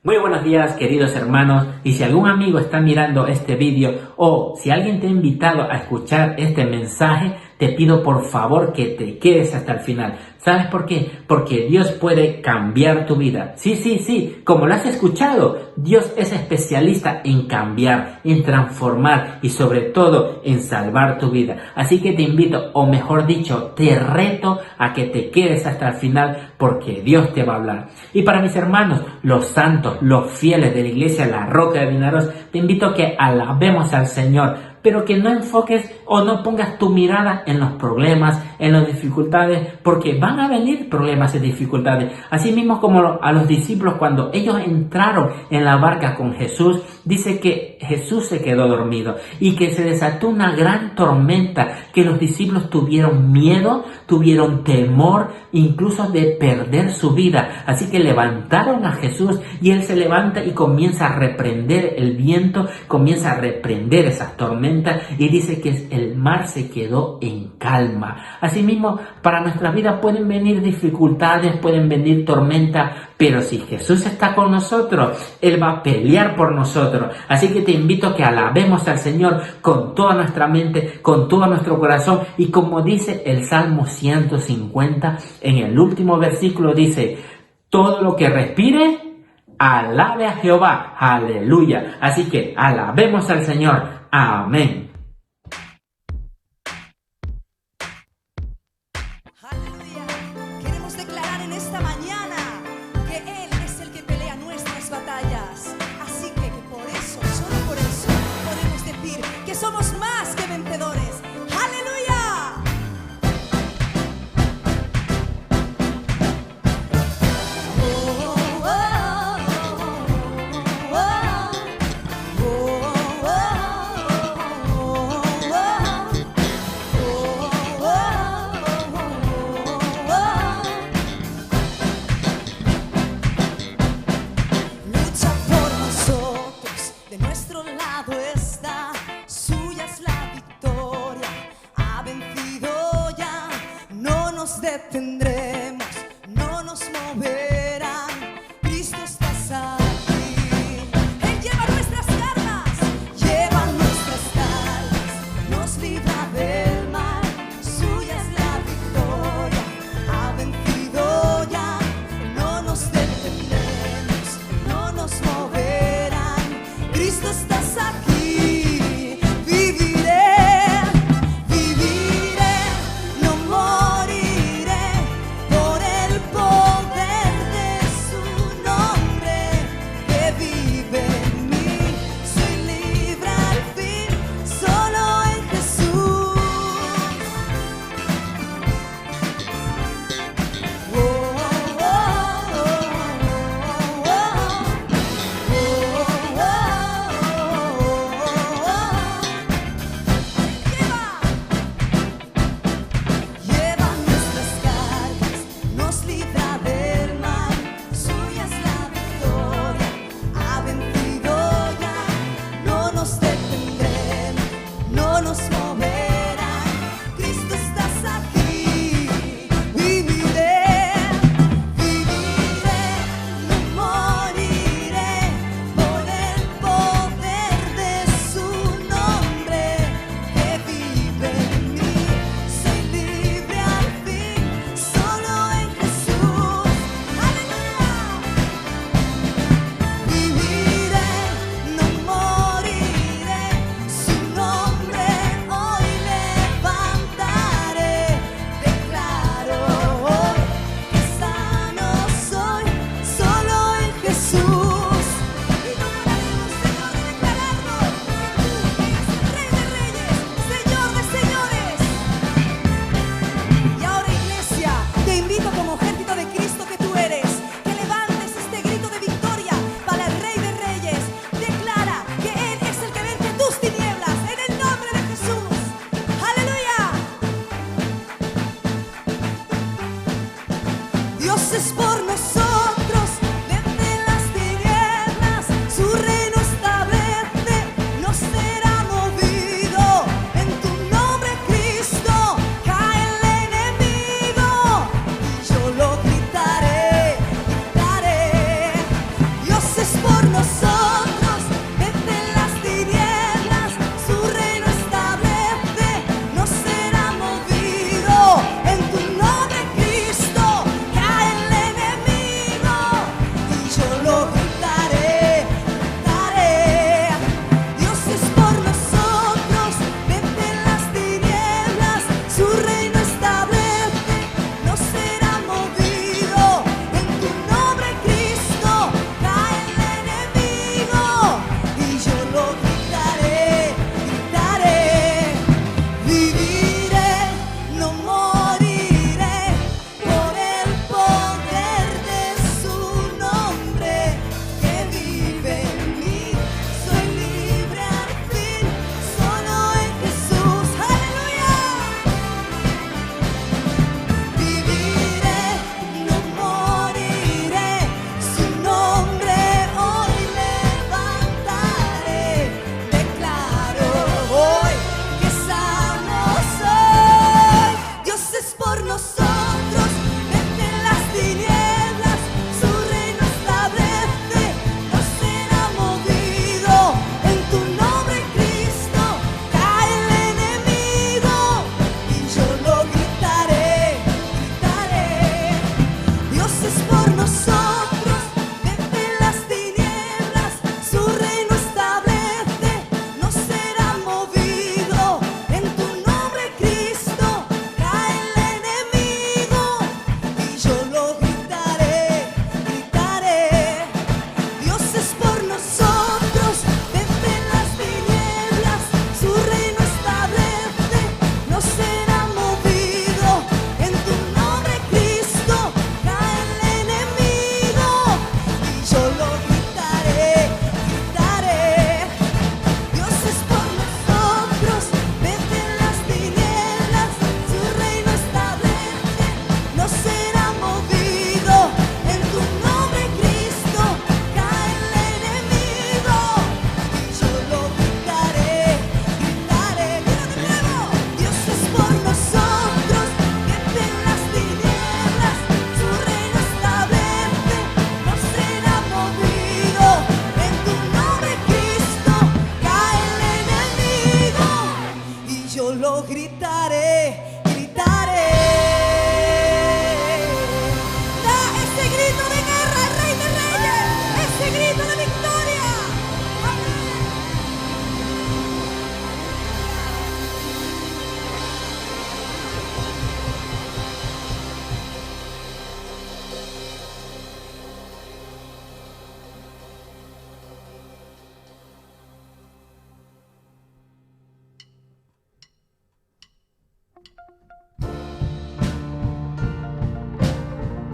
Muy buenos días, queridos hermanos, y si algún amigo está mirando este vídeo o si alguien te ha invitado a escuchar este mensaje, te pido por favor que te quedes hasta el final. ¿Sabes por qué? Porque Dios puede cambiar tu vida. Sí, como lo has escuchado, Dios es especialista en cambiar, en transformar y sobre todo en salvar tu vida. Así que te invito, o mejor dicho, te reto a que te quedes hasta el final porque Dios te va a hablar. Y para mis hermanos, los santos, los fieles de la iglesia La Roca de Vinaroz, te invito a que alabemos al Señor, pero que no enfoques o no pongas tu mirada en los problemas, en las dificultades, porque van a venir problemas y dificultades. Así mismo como a los discípulos cuando ellos entraron en la barca con Jesús, dice que Jesús se quedó dormido y que se desató una gran tormenta, que los discípulos tuvieron miedo, tuvieron temor, incluso de perder su vida. Así que levantaron a Jesús y Él se levanta y comienza a reprender el viento, comienza a reprender esas tormentas y dice que el mar se quedó en calma. Asimismo, para nuestra vida pueden venir dificultades, pueden venir tormentas, pero si Jesús está con nosotros, Él va a pelear por nosotros. Así que te invito a que alabemos al Señor con toda nuestra mente, con todo nuestro corazón. Y como dice el Salmo 150, en el último versículo dice: todo lo que respire, alabe a Jehová. Aleluya. Así que alabemos al Señor. Amén. Aleluya. Queremos declarar en esta mañana que Él es el que pelea nuestras batallas. Así que por eso, solo por eso, podemos decir que somos más que vencedores. ¡Aleluya! Lucha por nosotros, de nuestro lado está, suya es la victoria, ha vencido ya, no nos detendremos, no nos moverán, Cristo está aquí. Él lleva nuestras cargas, nos libra del mal, suya es la victoria, ha vencido ya, no nos detendremos, no nos moverán, Cristo estás aquí. Viviré, no moriré, por el poder de su nombre que vive en mí, soy libre al fin, solo en Jesús. Lleva nuestras cargas, nos libra del mal, suya es la victoria, ha vencido ya, no nos detendremos, no nos moverán, Cristo estás aquí. Viviré, no moriré, por el poder de su nombre que vive en mí, soy libre al fin, solo en Jesús. Aleluya. Viviré, no moriré, su nombre hoy levantaré, declaro hoy que sano soy, solo en Jesús. Y no pararemos, Señor, de declararlo. Tú eres el Rey de Reyes, Señor de Señores. Y ahora, iglesia, te invito como ejército de Cristo que tú eres, que levantes este grito de victoria para el Rey de Reyes. Declara que Él es el que vence tus tinieblas, en el nombre de Jesús. ¡Aleluya! Dios es por nosotros, vence las tinieblas, su reino establece, no será movido. En tu nombre, Cristo, cae el enemigo, y yo lo gritaré, gritaré. Dios es por gritaré, gritaré. Da ese grito de guerra al Rey de Reyes, ese grito de victoria. Amén.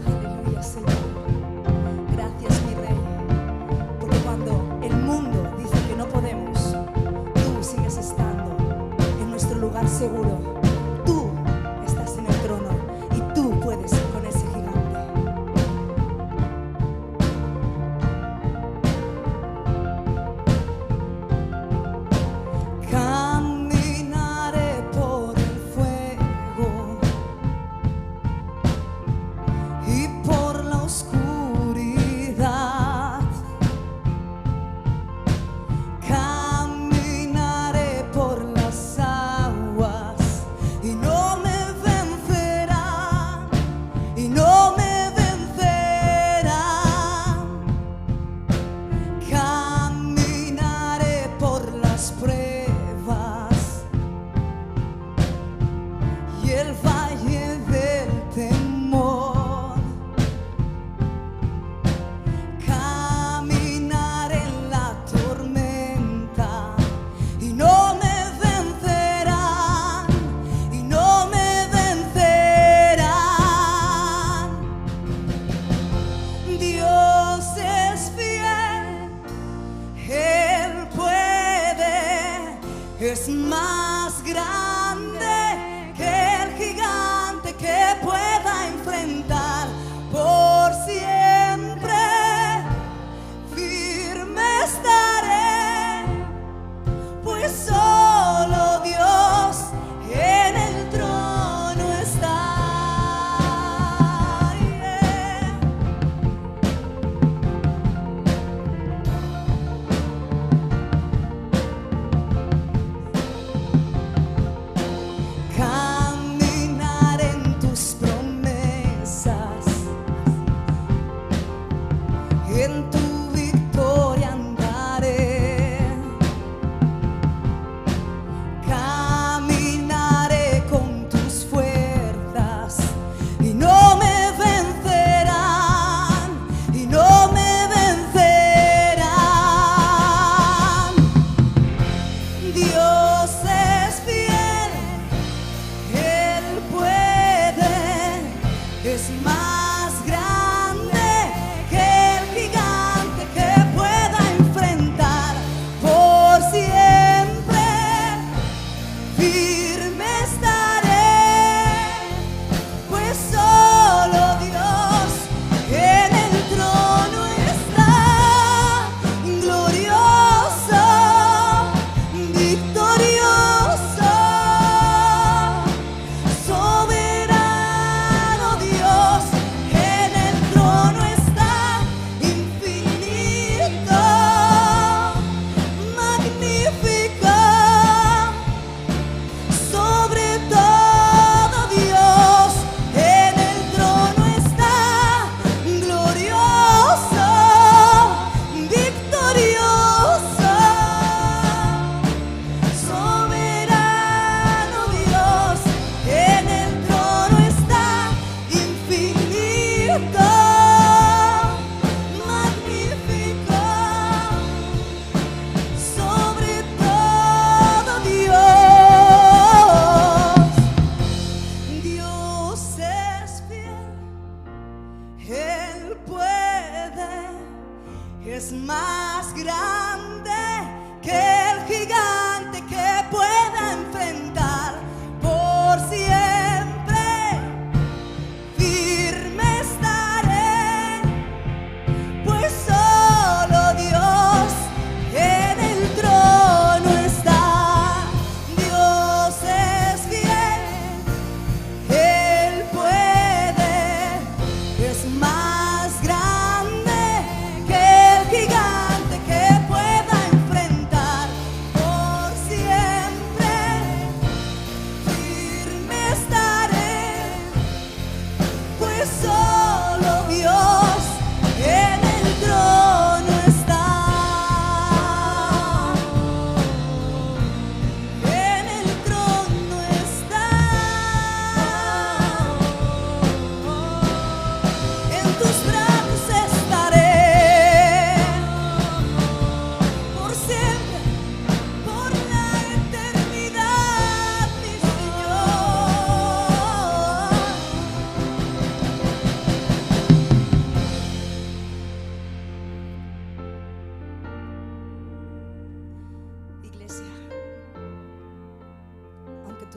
Aleluya, Señor. Gracias, mi Rey. Porque cuando el mundo dice que no podemos, tú sigues estando en nuestro lugar seguro. Tú estás en el trono y tú puedes con ese gigante. Caminaré por el fuego y por la oscuridad. Caminaré por las aguas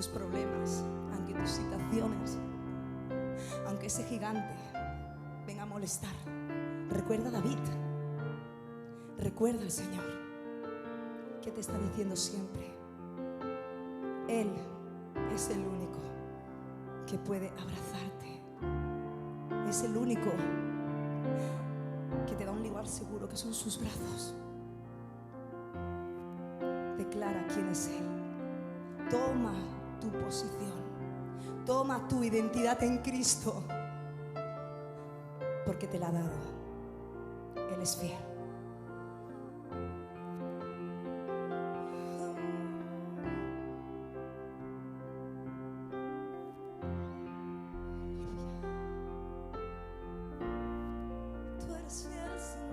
tus problemas, aunque tus situaciones, aunque ese gigante venga a molestar, recuerda a David, recuerda al Señor, que te está diciendo siempre: Él es el único que puede abrazarte, es el único que te da un lugar seguro, que son sus brazos. Declara quién es Él. Toma tu posición, toma tu identidad en Cristo, porque te la ha dado. Él es fiel. Tú eres fiel, Señor.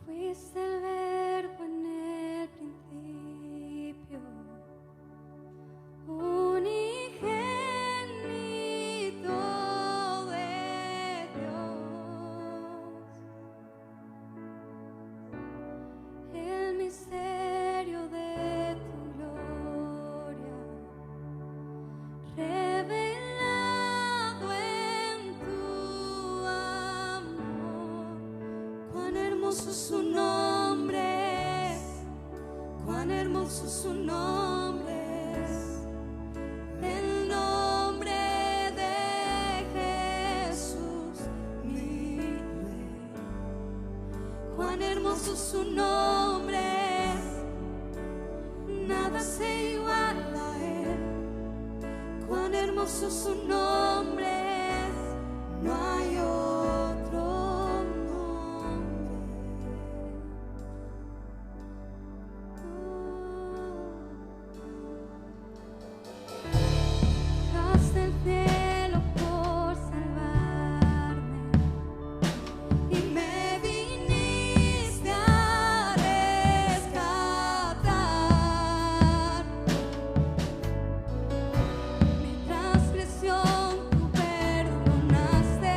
Fuiste el verbo en el principio, unigénito de Dios, el misterio de tu gloria, revelado en tu amor. Cuán hermoso su nombre, cuán hermoso su nombre es, el nombre de Jesús, mi Rey. Cuán hermoso su nombre es, nada se iguala a él. Cuán hermoso su nombre es, no hay otro nombre. Bajaste el cielo por salvarme y me viniste a rescatar. Mi transgresión tú perdonaste.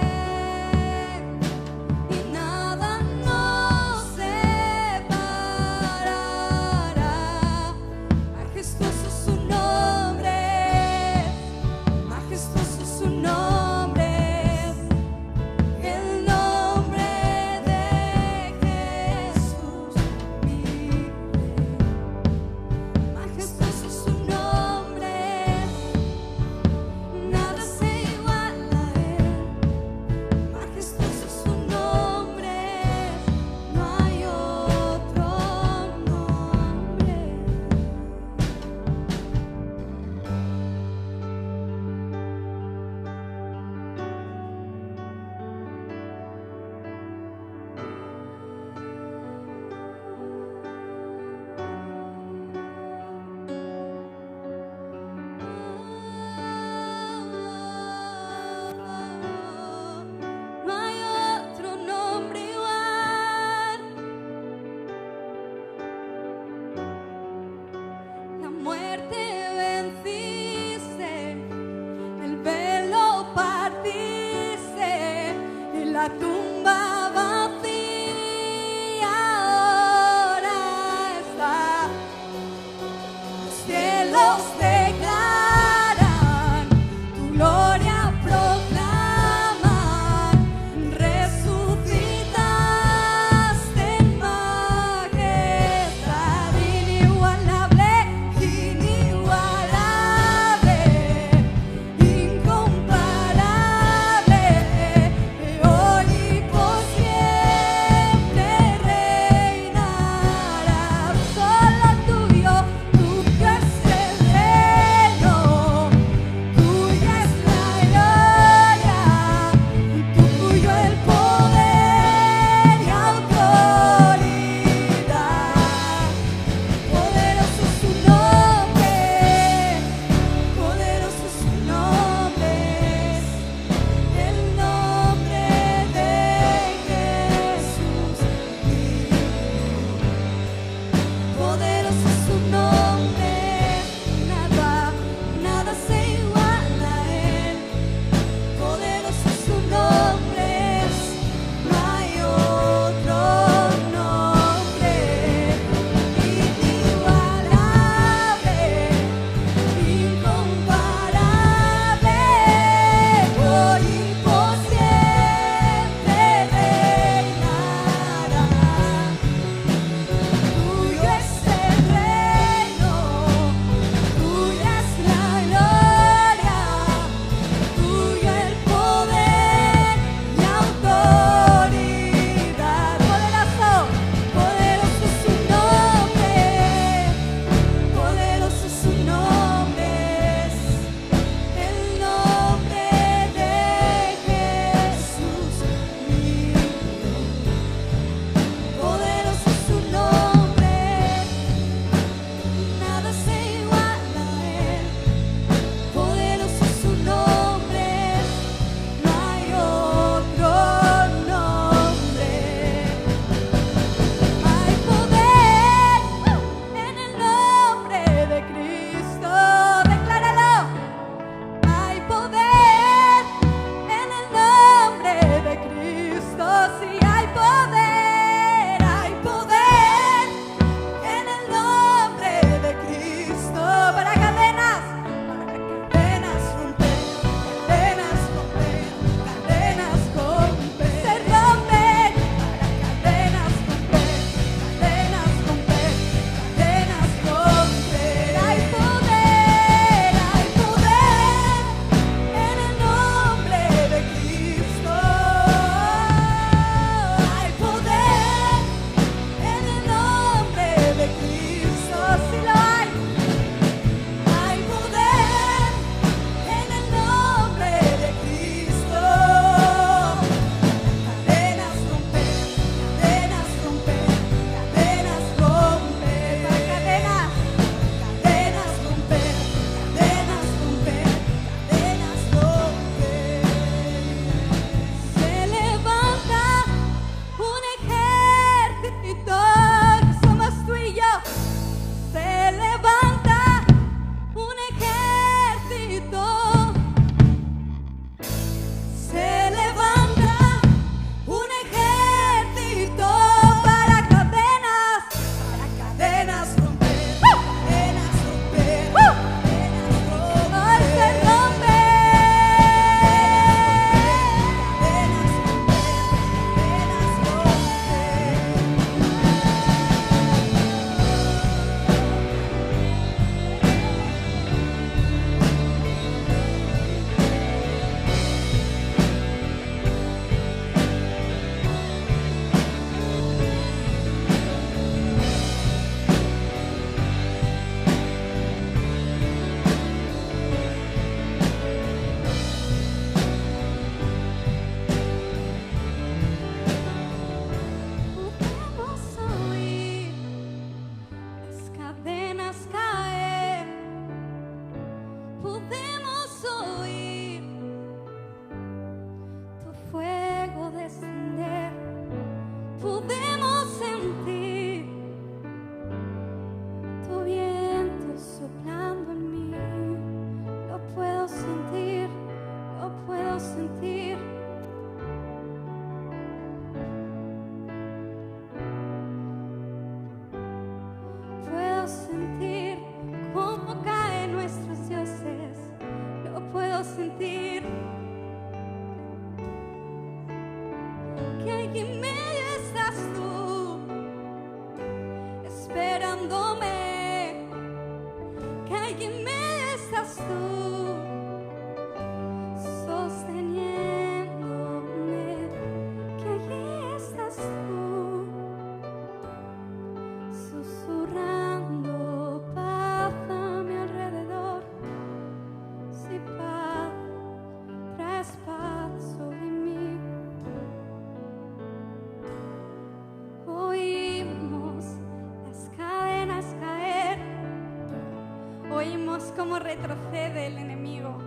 retrocede el enemigo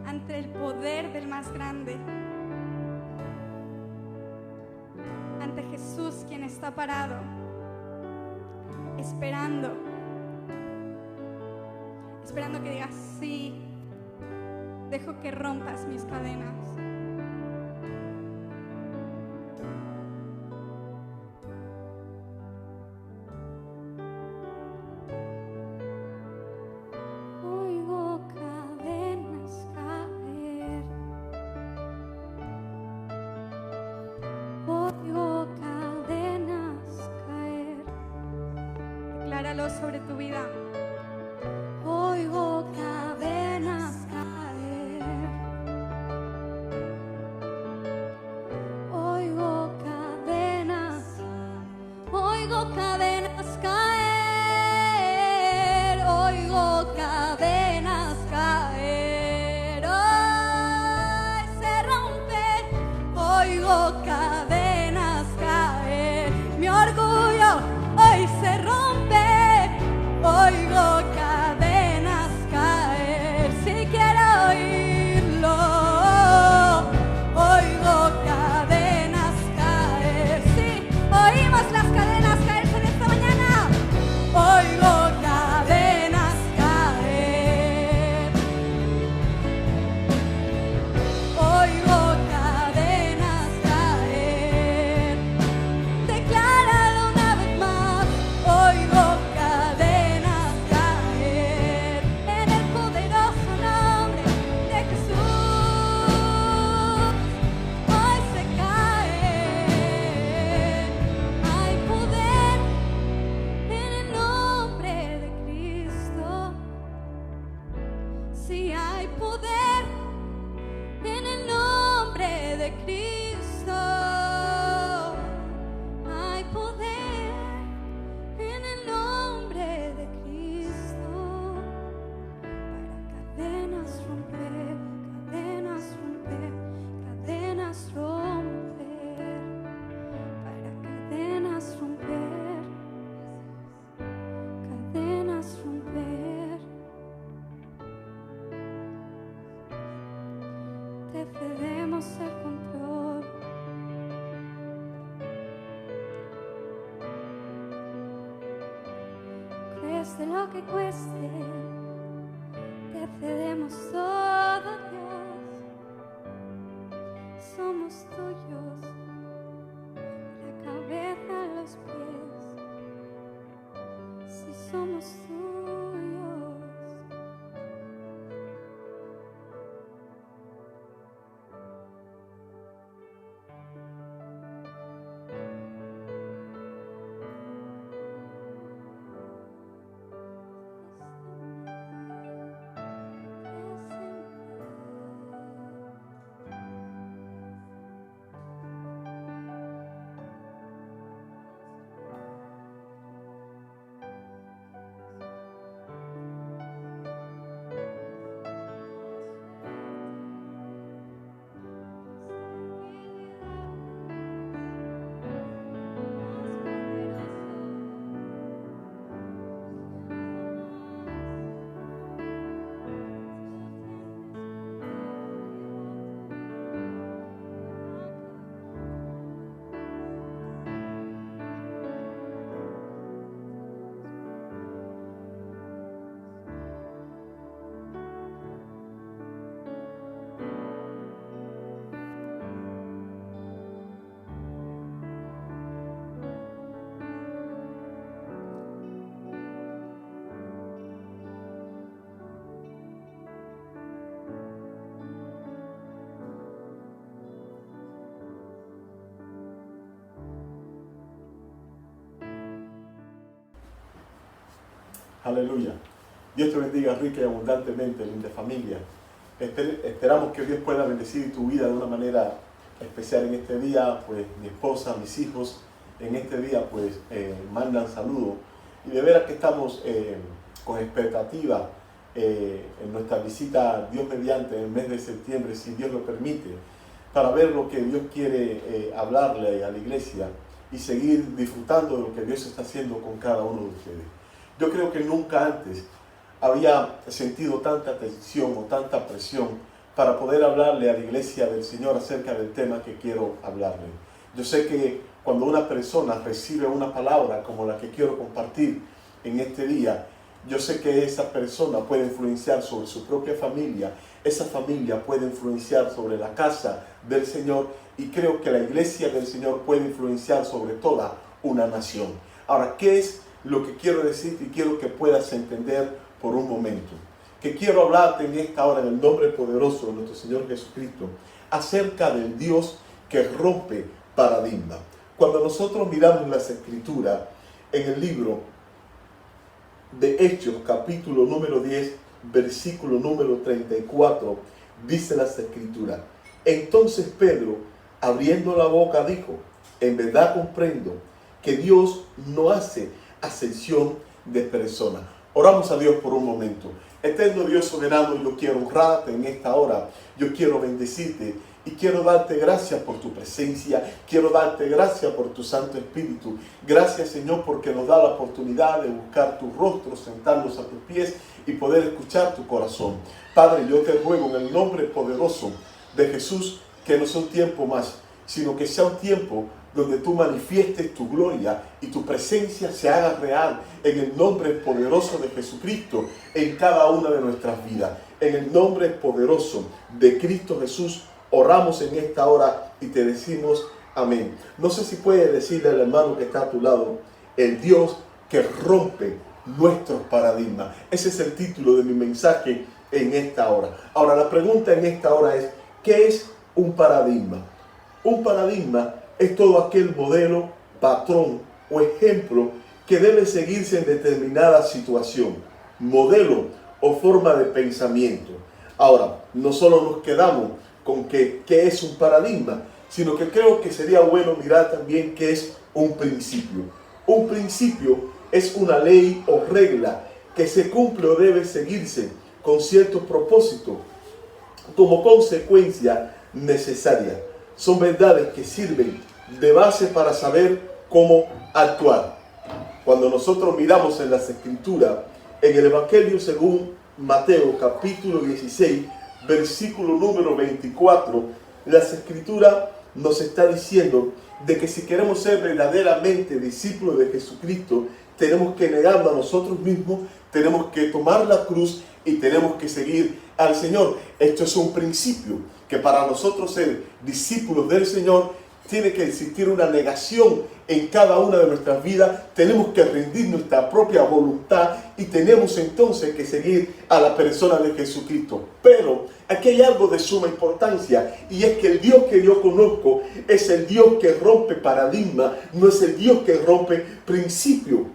ante el poder del más grande, ante Jesús, quien está parado, esperando que digas sí, dejo que rompas mis cadenas. Oigo cadenas caer, oigo cadenas caer. Decláralo sobre tu vida. Oigo cadenas caer, oigo cadenas caer, oigo cadenas caer, hoy se rompen, oigo cadenas caer, mi orgullo hoy se rompe, oigo cadenas caer, si quiero oírlo, oigo cadenas caer, sí, oímos las cadenas caerse en esta mañana, oigo cadenas caer, oigo cadenas caer, decláralo una vez más, oigo cadenas caer, en el poderoso nombre de Jesús, hoy se cae, hay poder en el nombre de Cristo, sí hay poder en el nombre de Cristo, hay poder en el nombre de Cristo, para cadenas romper, cadenas romper, cadenas romper, para cadenas romper, cadenas romper. Te cedemos el control. Cueste lo que cueste, te cedemos todo, Dios. Somos tuyos, de la cabeza a los pies. Si somos tuyos. Aleluya. Dios te bendiga rica y abundantemente, linda familia. Esperamos que Dios pueda bendecir tu vida de una manera especial en este día. Pues mi esposa, mis hijos, en este día pues mandan saludos. Y de veras que estamos con expectativa en nuestra visita, Dios mediante, en el mes de septiembre, si Dios lo permite, para ver lo que Dios quiere hablarle a la iglesia y seguir disfrutando de lo que Dios está haciendo con cada uno de ustedes. Yo creo que nunca antes había sentido tanta tensión o tanta presión para poder hablarle a la iglesia del Señor acerca del tema que quiero hablarle. Yo sé que cuando una persona recibe una palabra como la que quiero compartir en este día, yo sé que esa persona puede influenciar sobre su propia familia, esa familia puede influenciar sobre la casa del Señor y creo que la iglesia del Señor puede influenciar sobre toda una nación. Ahora, ¿qué es lo que quiero decirte y quiero que puedas entender por un momento? Que quiero hablarte en esta hora en el nombre poderoso de nuestro Señor Jesucristo acerca del Dios que rompe paradigma. Cuando nosotros miramos las Escrituras en el libro de Hechos, capítulo número 10, versículo número 34, dice las Escrituras: entonces Pedro, abriendo la boca, dijo: en verdad comprendo que Dios no hace acepción de personas. Oramos a Dios por un momento. Eterno Dios soberano, yo quiero honrarte en esta hora, yo quiero bendecirte y quiero darte gracias por tu presencia, quiero darte gracias por tu Santo Espíritu. Gracias, Señor, porque nos da la oportunidad de buscar tu rostro, sentarnos a tus pies y poder escuchar tu corazón. Padre, yo te ruego en el nombre poderoso de Jesús que no sea un tiempo más, sino que sea un tiempo donde tú manifiestes tu gloria y tu presencia se haga real en el nombre poderoso de Jesucristo en cada una de nuestras vidas. En el nombre poderoso de Cristo Jesús oramos en esta hora y te decimos amén. No sé si puedes decirle al hermano que está a tu lado: el Dios que rompe nuestros paradigmas. Ese es el título de mi mensaje en esta hora. Ahora, la pregunta en esta hora es: ¿qué es un paradigma? Un paradigma es todo aquel modelo, patrón o ejemplo que debe seguirse en determinada situación, modelo o forma de pensamiento. Ahora, no solo nos quedamos con qué es un paradigma, sino que creo que sería bueno mirar también qué es un principio. Un principio es una ley o regla que se cumple o debe seguirse con cierto propósito como consecuencia necesaria. Son verdades que sirven de base para saber cómo actuar. Cuando nosotros miramos en las Escrituras, en el Evangelio según Mateo capítulo 16, versículo número 24, las Escrituras nos está diciendo de que si queremos ser verdaderamente discípulos de Jesucristo, tenemos que negarnos a nosotros mismos, tenemos que tomar la cruz y tenemos que seguir al Señor. Esto es un principio, que para nosotros ser discípulos del Señor tiene que existir una negación en cada una de nuestras vidas. Tenemos que rendir nuestra propia voluntad y tenemos entonces que seguir a la persona de Jesucristo. Pero aquí hay algo de suma importancia, y es que el Dios que yo conozco es el Dios que rompe paradigma, no es el Dios que rompe principio.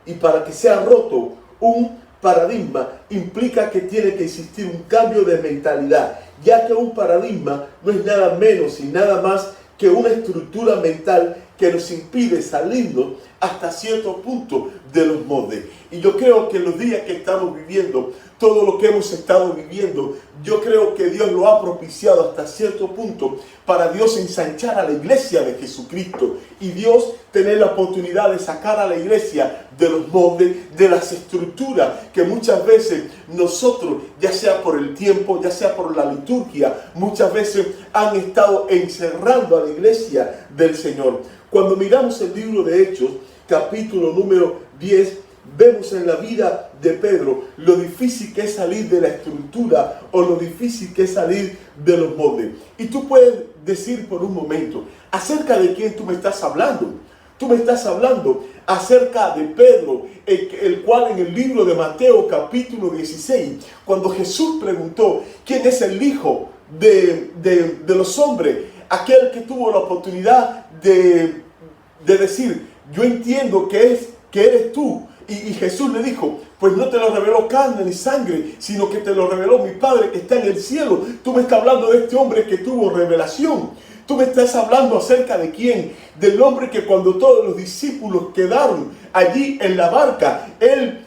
Y para que sea roto un paradigma implica que tiene que existir un cambio de mentalidad, ya que un paradigma no es nada menos y nada más que una estructura mental que nos impide salirnos hasta cierto punto de los moldes. Y yo creo que en los días que estamos viviendo, todo lo que hemos estado viviendo, yo creo que Dios lo ha propiciado hasta cierto punto para Dios ensanchar a la iglesia de Jesucristo y Dios tener la oportunidad de sacar a la iglesia de los moldes, de las estructuras que muchas veces nosotros, ya sea por el tiempo, ya sea por la liturgia, muchas veces han estado encerrando a la iglesia del Señor. Cuando miramos el libro de Hechos, capítulo número 10, vemos en la vida de Pedro lo difícil que es salir de la estructura o lo difícil que es salir de los moldes. Y tú puedes decir por un momento, ¿acerca de quién tú me estás hablando? Tú me estás hablando acerca de Pedro, el cual en el libro de Mateo capítulo 16, cuando Jesús preguntó quién es el hijo de los hombres, aquel que tuvo la oportunidad de decir, yo entiendo que eres tú. Y Jesús le dijo, pues no te lo reveló carne ni sangre, sino que te lo reveló mi Padre que está en el cielo. Tú me estás hablando de este hombre que tuvo revelación. Tú me estás hablando acerca de quién, del hombre que cuando todos los discípulos quedaron allí en la barca, él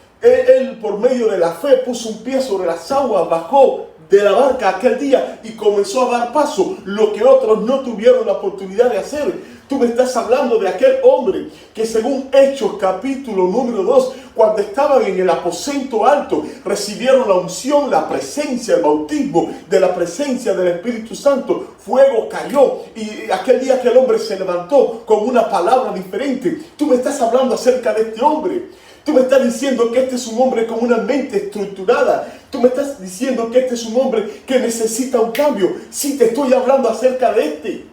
por medio de la fe puso un pie sobre las aguas, bajó de la barca aquel día y comenzó a dar paso, lo que otros no tuvieron la oportunidad de hacer. Tú me estás hablando de aquel hombre que según Hechos capítulo número 2, cuando estaban en el aposento alto, recibieron la unción, la presencia, el bautismo de la presencia del Espíritu Santo. Fuego cayó y aquel día aquel hombre se levantó con una palabra diferente. Tú me estás hablando acerca de este hombre. Tú me estás diciendo que este es un hombre con una mente estructurada. Tú me estás diciendo que este es un hombre que necesita un cambio. Sí, te estoy hablando acerca de este.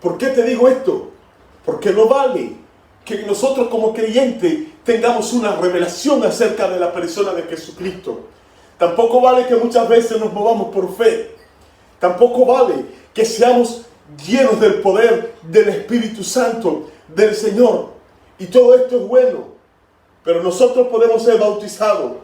¿Por qué te digo esto? Porque no vale que nosotros como creyentes tengamos una revelación acerca de la persona de Jesucristo. Tampoco vale que muchas veces nos movamos por fe. Tampoco vale que seamos llenos del poder del Espíritu Santo del Señor. Y todo esto es bueno. Pero nosotros podemos ser bautizados,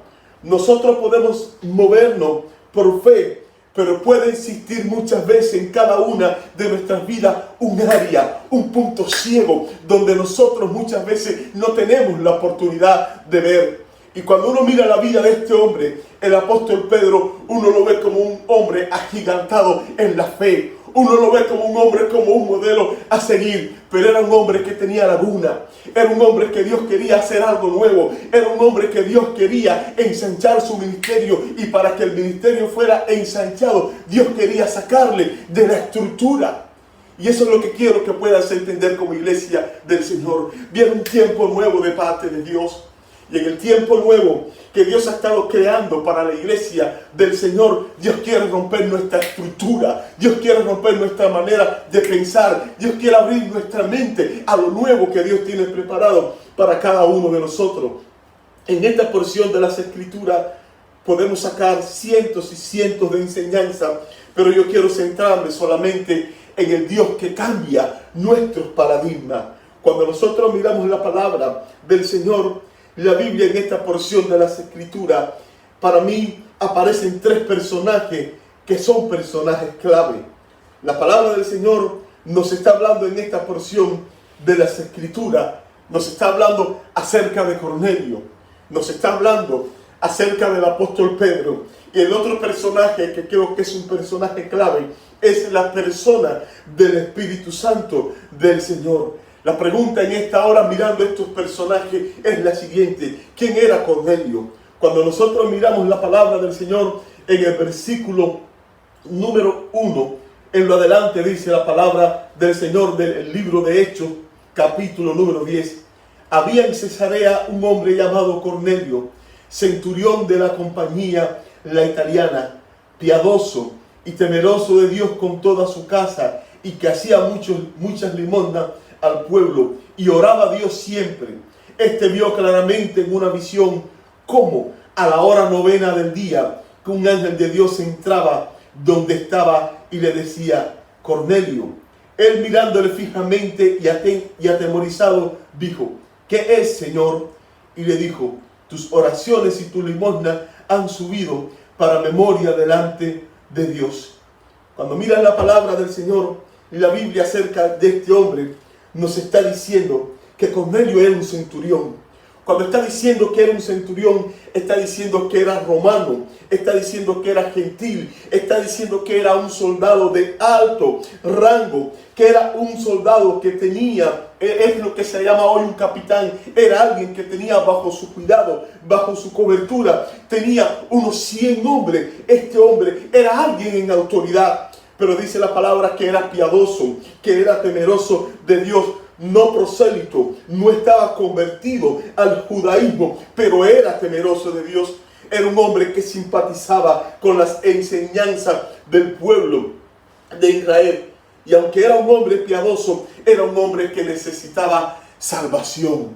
nosotros podemos movernos por fe, pero puede existir muchas veces en cada una de nuestras vidas un área, un punto ciego, donde nosotros muchas veces no tenemos la oportunidad de ver. Y cuando uno mira la vida de este hombre, el apóstol Pedro, uno lo ve como un hombre agigantado en la fe. Uno lo ve como un hombre, como un modelo a seguir, pero era un hombre que tenía laguna, era un hombre que Dios quería hacer algo nuevo, era un hombre que Dios quería ensanchar su ministerio, y para que el ministerio fuera ensanchado, Dios quería sacarle de la estructura. Y eso es lo que quiero que puedas entender como iglesia del Señor. Viene un tiempo nuevo de parte de Dios. Y en el tiempo nuevo que Dios ha estado creando para la iglesia del Señor, Dios quiere romper nuestra estructura. Dios quiere romper nuestra manera de pensar. Dios quiere abrir nuestra mente a lo nuevo que Dios tiene preparado para cada uno de nosotros. En esta porción de las Escrituras podemos sacar cientos y cientos de enseñanzas, pero yo quiero centrarme solamente en el Dios que cambia nuestros paradigmas. Cuando nosotros miramos la palabra del Señor, la Biblia, en esta porción de las Escrituras, para mí aparecen tres personajes que son personajes clave. La palabra del Señor nos está hablando en esta porción de las Escrituras, nos está hablando acerca de Cornelio, nos está hablando acerca del apóstol Pedro. Y el otro personaje que creo que es un personaje clave es la persona del Espíritu Santo del Señor. La pregunta en esta hora, mirando estos personajes, es la siguiente: ¿quién era Cornelio? Cuando nosotros miramos la palabra del Señor en el versículo número 1, en lo adelante dice la palabra del Señor del libro de Hechos, capítulo número 10. Había en Cesarea un hombre llamado Cornelio, centurión de la compañía la italiana, piadoso y temeroso de Dios con toda su casa, y que hacía muchas limosnas al pueblo y oraba a Dios siempre. Este vio claramente en una visión cómo a la hora 9 del día que un ángel de Dios entraba donde estaba y le decía: Cornelio. Él, mirándole fijamente y atemorizado, dijo: ¿qué es, Señor? Y le dijo: tus oraciones y tu limosna han subido para memoria delante de Dios. Cuando miras la palabra del Señor y la Biblia acerca de este hombre, nos está diciendo que Cornelio era un centurión. Cuando está diciendo que era un centurión, está diciendo que era romano, está diciendo que era gentil, está diciendo que era un soldado de alto rango, que era un soldado que tenía, es lo que se llama hoy un capitán, era alguien que tenía bajo su cuidado, bajo su cobertura, tenía unos 100 hombres. Este hombre era alguien en autoridad. Pero dice la palabra que era piadoso, que era temeroso de Dios, no prosélito, no estaba convertido al judaísmo, pero era temeroso de Dios. Era un hombre que simpatizaba con las enseñanzas del pueblo de Israel. Y aunque era un hombre piadoso, era un hombre que necesitaba salvación.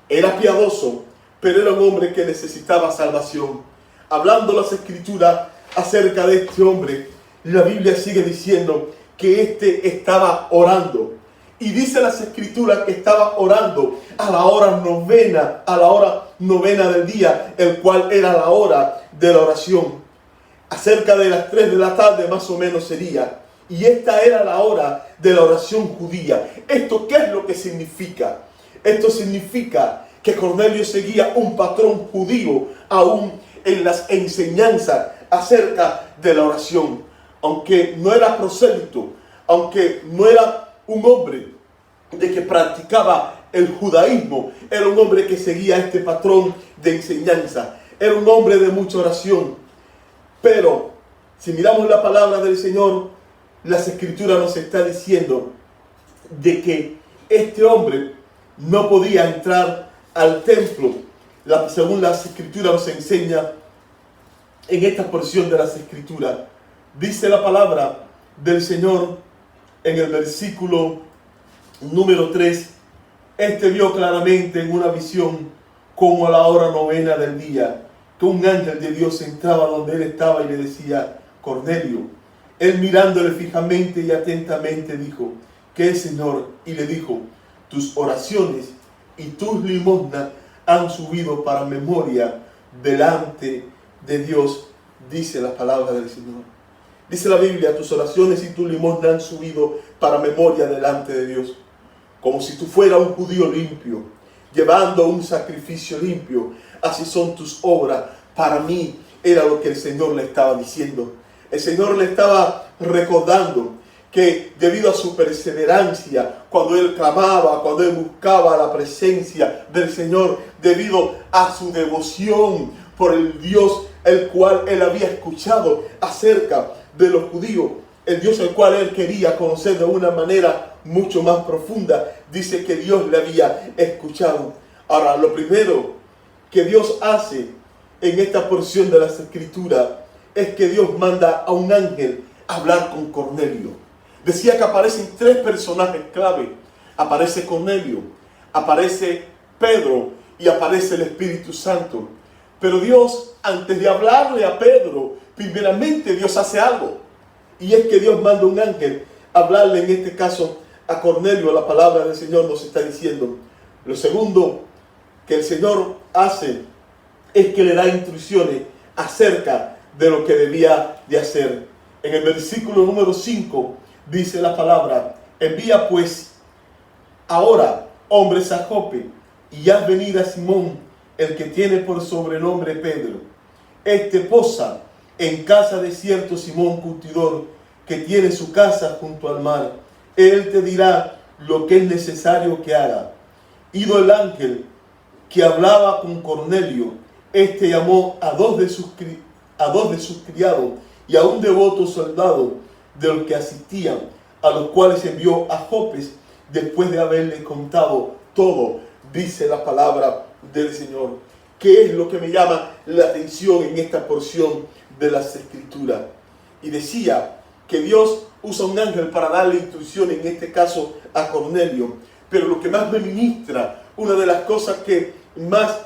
Era piadoso, pero era un hombre que necesitaba salvación. Hablando las Escrituras acerca de este hombre, la Biblia sigue diciendo que éste estaba orando. Y dice las Escrituras que estaba orando a la hora novena del día, el cual era la hora de la oración. Acerca de las 3 de la tarde más o menos sería. Y esta era la hora de la oración judía. ¿Esto qué es lo que significa? Esto significa que Cornelio seguía un patrón judío aún en las enseñanzas acerca de la oración. Aunque no era prosélito, aunque no era un hombre de que practicaba el judaísmo. Era un hombre que seguía este patrón de enseñanza. Era un hombre de mucha oración. Pero si miramos la palabra del Señor, las Escrituras nos está diciendo de que este hombre no podía entrar al templo. Según las Escrituras nos enseña en esta porción de las Escrituras. Dice la palabra del Señor en el versículo número 3. Este vio claramente en una visión, como a la hora 9 del día, que un ángel de Dios entraba donde él estaba y le decía: Cornelio. Él, mirándole fijamente y atentamente, dijo: ¿Qué es, Señor? Y le dijo: tus oraciones y tus limosnas han subido para memoria delante de Dios, dice la palabra del Señor. Dice la Biblia: tus oraciones y tus limosnas han subido para memoria delante de Dios. Como si tú fueras un judío limpio, llevando un sacrificio limpio, así son tus obras. Para mí era lo que el Señor le estaba diciendo. El Señor le estaba recordando que debido a su perseverancia, cuando él clamaba, cuando él buscaba la presencia del Señor, debido a su devoción por el Dios el cual él había escuchado acerca de los judíos, el Dios el cual él quería conocer de una manera mucho más profunda, dice que Dios le había escuchado. Ahora, lo primero que Dios hace en esta porción de las Escrituras es que Dios manda a un ángel a hablar con Cornelio. Decía que aparecen 3 personajes clave. Aparece Cornelio, aparece Pedro y aparece el Espíritu Santo. Pero Dios, antes de hablarle a Pedro, primeramente Dios hace algo. Y es que Dios manda un ángel a hablarle, en este caso, a Cornelio. La palabra del Señor nos está diciendo. Lo segundo que el Señor hace es que le da instrucciones acerca de lo que debía de hacer. En el versículo número 5 dice la palabra: envía pues ahora hombres a Jope y haz venir a Simón, el que tiene por sobrenombre Pedro. Este posa en casa de cierto Simón curtidor, que tiene su casa junto al mar. Él te dirá lo que es necesario que haga. Ido el ángel que hablaba con Cornelio, este llamó a dos de sus criados y a un devoto soldado de los que asistían, a los cuales envió a Jope después de haberle contado todo, dice la palabra del Señor. ¿Qué es lo que me llama la atención en esta porción de las Escrituras? Y decía que Dios usa un ángel para darle instrucción, en este caso a Cornelio. Pero lo que más me ministra, una de las cosas que más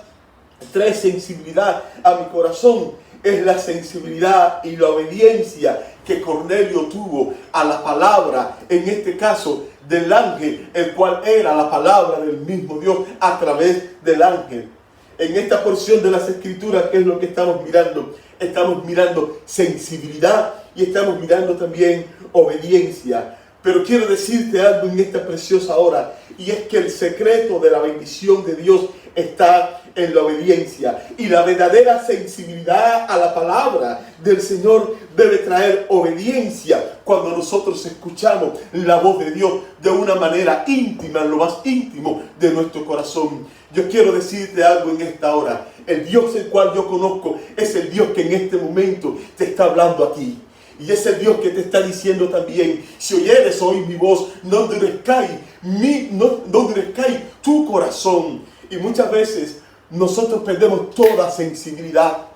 trae sensibilidad a mi corazón, es la sensibilidad y la obediencia que Cornelio tuvo a la palabra, en este caso del ángel, el cual era la palabra del mismo Dios a través del ángel. En esta porción de las Escrituras, ¿qué es lo que estamos mirando? Estamos mirando sensibilidad y estamos mirando también obediencia. Pero quiero decirte algo en esta preciosa hora, y es que el secreto de la bendición de Dios está en la obediencia. Y la verdadera sensibilidad a la palabra del Señor debe traer obediencia cuando nosotros escuchamos la voz de Dios de una manera íntima, en lo más íntimo de nuestro corazón. Yo quiero decirte algo en esta hora. El Dios el cual yo conozco es el Dios que en este momento te está hablando a ti. Y es el Dios que te está diciendo también: si oyeres hoy mi voz, no endurezcáis tu corazón. Y muchas veces nosotros perdemos toda sensibilidad.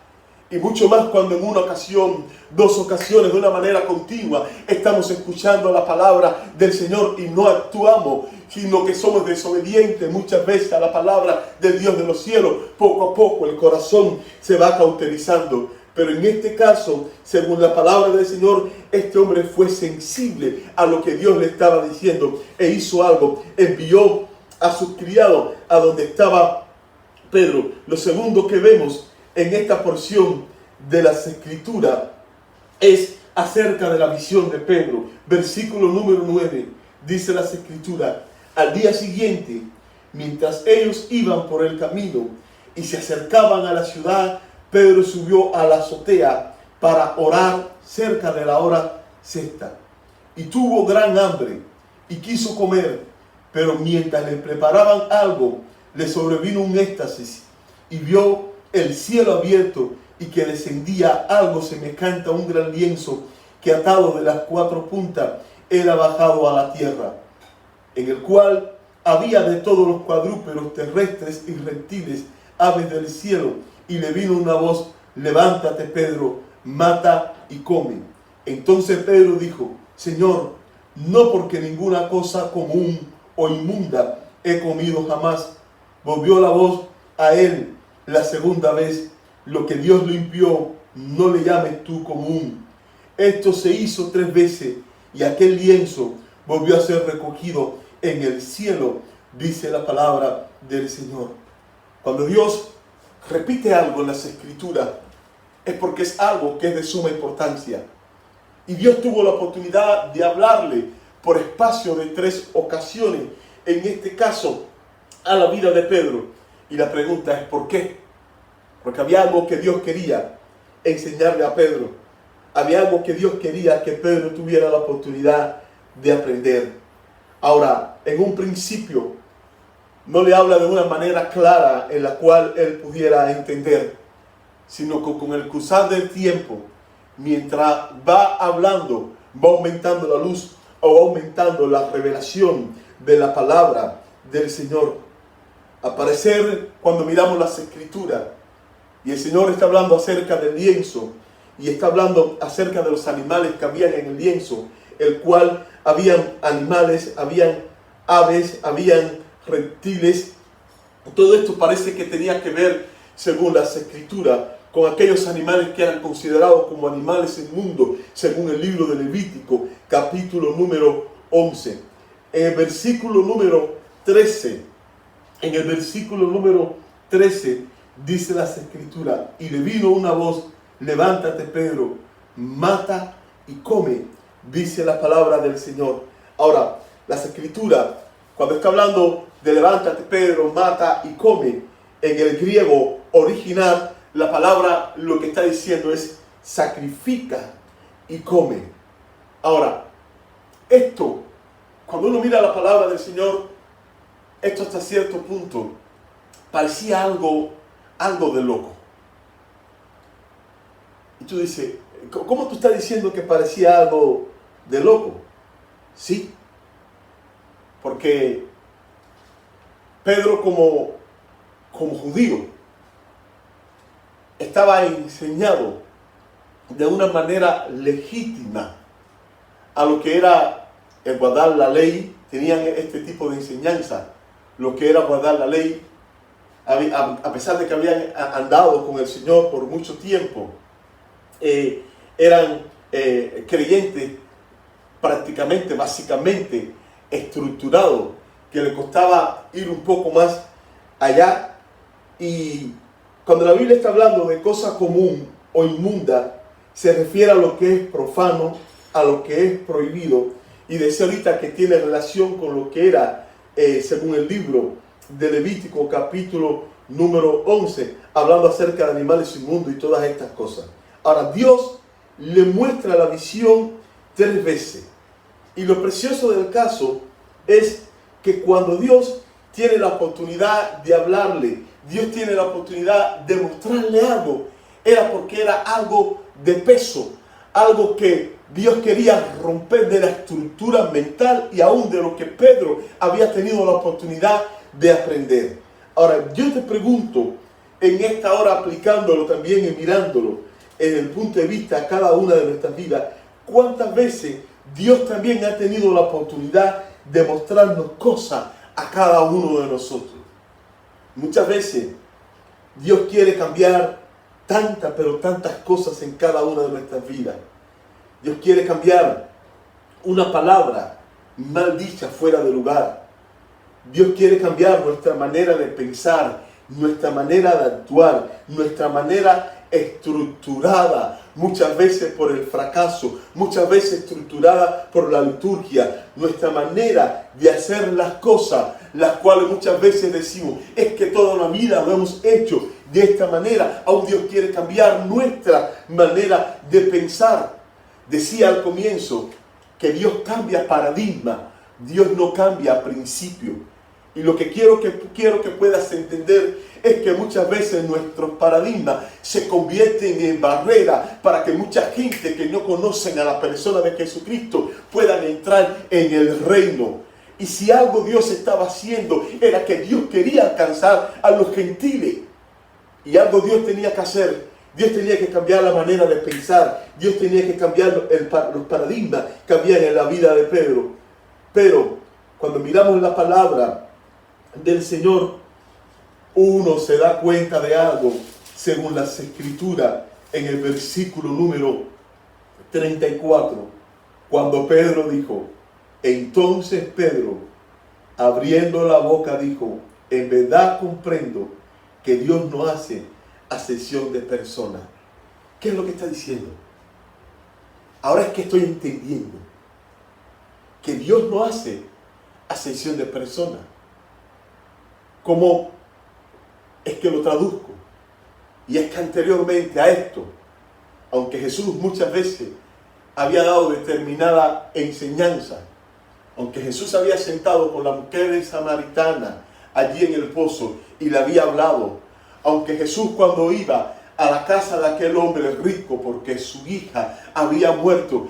Y mucho más cuando en una ocasión, 2 ocasiones, de una manera continua, estamos escuchando la palabra del Señor y no actuamos, sino que somos desobedientes muchas veces a la palabra del Dios de los cielos. Poco a poco el corazón se va cauterizando. Pero en este caso, según la palabra del Señor, este hombre fue sensible a lo que Dios le estaba diciendo e hizo algo. Envió a sus criados a donde estaba Pedro. Lo segundo que vemos en esta porción de las Escrituras es acerca de la visión de Pedro. Versículo número 9, dice las Escrituras: al día siguiente, mientras ellos iban por el camino y se acercaban a la ciudad, Pedro subió a la azotea para orar cerca de la hora sexta. Y tuvo gran hambre y quiso comer. Pero mientras le preparaban algo, le sobrevino un éxtasis y vio el cielo abierto y que descendía algo semejante a un gran lienzo que atado de las 4 puntas era bajado a la tierra, en el cual había de todos los cuadrúpedos terrestres y reptiles, aves del cielo, y le vino una voz: levántate, Pedro, mata y come. Entonces Pedro dijo: Señor, no, porque ninguna cosa común o inmunda he comido jamás. Volvió la voz a él la segunda vez: lo que Dios limpió, no le llames tú común. Esto se hizo 3 veces, y aquel lienzo volvió a ser recogido en el cielo, dice la palabra del Señor. Cuando Dios repite algo en las Escrituras, es porque es algo que es de suma importancia. Y Dios tuvo la oportunidad de hablarle por espacio de 3 ocasiones, en este caso a la vida de Pedro. Y la pregunta es: ¿por qué? Porque había algo que Dios quería enseñarle a Pedro. Había algo que Dios quería que Pedro tuviera la oportunidad de aprender. Ahora, en un principio, no le habla de una manera clara en la cual él pudiera entender, sino que con el cruzar del tiempo, mientras va hablando, va aumentando la luz o va aumentando la revelación de la palabra del Señor. Al parecer, cuando miramos las Escrituras, y el Señor está hablando acerca del lienzo, y está hablando acerca de los animales que habían en el lienzo, el cual habían animales, habían aves, habían reptiles. Todo esto parece que tenía que ver, según las Escrituras, con aquellos animales que eran considerados como animales inmundos, según el libro de Levítico, capítulo número 11. En el versículo número 13, dice las Escrituras: y le vino una voz: levántate, Pedro, mata y come, dice la palabra del Señor. Ahora, las Escrituras, cuando está hablando de levántate, Pedro, mata y come, en el griego original, la palabra lo que está diciendo es sacrifica y come. Ahora, esto, cuando uno mira la palabra del Señor, esto hasta cierto punto parecía algo de loco. Y tú dices: ¿cómo tú estás diciendo que parecía algo de loco? Sí, porque Pedro como judío estaba enseñado de una manera legítima a lo que era el guardar la ley. Tenían este tipo de enseñanza, lo que era guardar la ley, a pesar de que habían andado con el Señor por mucho tiempo. Eran creyentes prácticamente, básicamente estructurados, que le costaba ir un poco más allá. Y cuando la Biblia está hablando de cosa común o inmunda, se refiere a lo que es profano, a lo que es prohibido, y decía ahorita que tiene relación con lo que era, según el libro de Levítico capítulo número 11, hablando acerca de animales inmundos y todas estas cosas. Ahora, Dios le muestra la visión 3 veces. Y lo precioso del caso es que cuando Dios tiene la oportunidad de hablarle, Dios tiene la oportunidad de mostrarle algo, era porque era algo de peso, algo que Dios quería romper de la estructura mental y aún de lo que Pedro había tenido la oportunidad de aprender. Ahora, yo te pregunto, en esta hora aplicándolo también y mirándolo en el punto de vista de cada una de nuestras vidas, ¿cuántas veces Dios también ha tenido la oportunidad de mostrarnos cosas a cada uno de nosotros? Muchas veces Dios quiere cambiar tantas, pero tantas cosas en cada una de nuestras vidas. Dios quiere cambiar una palabra mal dicha fuera de lugar. Dios quiere cambiar nuestra manera de pensar, nuestra manera de actuar, nuestra manera estructurada, muchas veces por el fracaso, muchas veces estructurada por la liturgia, nuestra manera de hacer las cosas, las cuales muchas veces decimos: es que toda la vida lo hemos hecho de esta manera. Aún Dios quiere cambiar nuestra manera de pensar. Decía al comienzo que Dios cambia paradigma, Dios no cambia principio. Y lo que quiero que puedas entender es que muchas veces nuestros paradigmas se convierten en barreras para que mucha gente que no conocen a la persona de Jesucristo puedan entrar en el reino. Y si algo Dios estaba haciendo era que Dios quería alcanzar a los gentiles. Y algo Dios tenía que hacer. Dios tenía que cambiar la manera de pensar. Dios tenía que cambiar los paradigmas que habían en la vida de Pedro. Pero cuando miramos la palabra del Señor, uno se da cuenta de algo según las Escrituras en el versículo número 34, cuando Pedro dijo, entonces Pedro, abriendo la boca, dijo, en verdad comprendo que Dios no hace acepción de personas. ¿Qué es lo que está diciendo? Ahora es que estoy entendiendo que Dios no hace acepción de personas. ¿Cómo es que lo traduzco? Y es que anteriormente a esto, aunque Jesús muchas veces había dado determinada enseñanza, aunque Jesús había sentado con la mujer samaritana allí en el pozo y le había hablado, aunque Jesús cuando iba a la casa de aquel hombre rico porque su hija había muerto,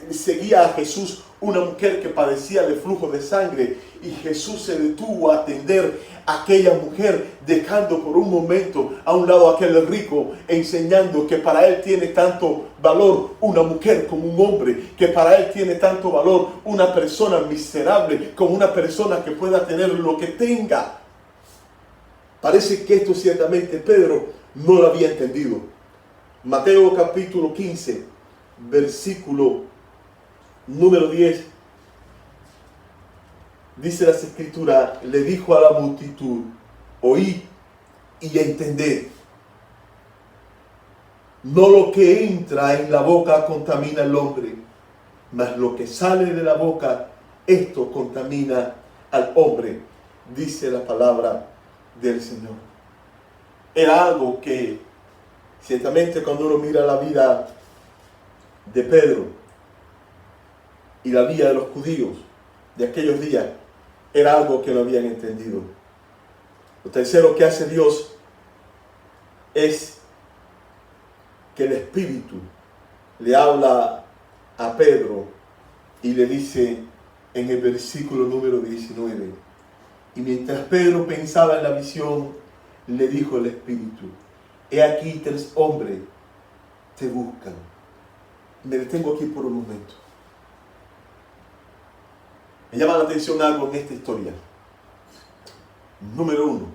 seguía a Jesús una mujer que padecía de flujo de sangre y Jesús se detuvo a atender a aquella mujer, dejando por un momento a un lado a aquel rico, enseñando que para él tiene tanto valor una mujer como un hombre, que para él tiene tanto valor una persona miserable como una persona que pueda tener lo que tenga. Parece que esto ciertamente Pedro no lo había entendido. Mateo capítulo 15, versículo número 10, dice las Escrituras, le dijo a la multitud, oíd y entended. No lo que entra en la boca contamina al hombre, mas lo que sale de la boca, esto contamina al hombre, dice la palabra del Señor. Era algo que ciertamente cuando uno mira la vida de Pedro y la vida de los judíos de aquellos días, era algo que no habían entendido. Lo tercero que hace Dios es que el Espíritu le habla a Pedro y le dice en el versículo número 19, y mientras Pedro pensaba en la visión, le dijo el Espíritu, he aquí 3 hombres te buscan. Me detengo aquí por un momento. Me llama la atención algo en esta historia. Número 1,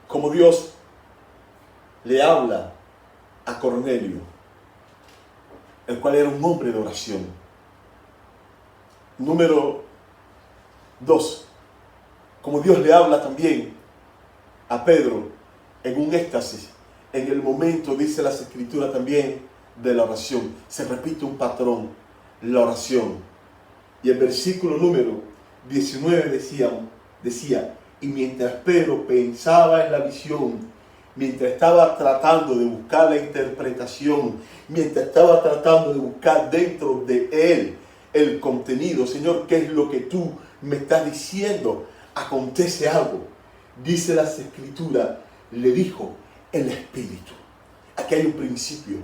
como Dios le habla a Cornelio, el cual era un hombre de oración. Número 2, como Dios le habla también a Pedro en un éxtasis, en el momento, dice las Escrituras también, de la oración. Se repite un patrón, la oración. Y el versículo número 19 decía, y mientras Pedro pensaba en la visión, mientras estaba tratando de buscar la interpretación, mientras estaba tratando de buscar dentro de él el contenido, Señor, ¿qué es lo que tú me estás diciendo? Acontece algo. Dice las Escrituras, le dijo el Espíritu. Aquí hay un principio,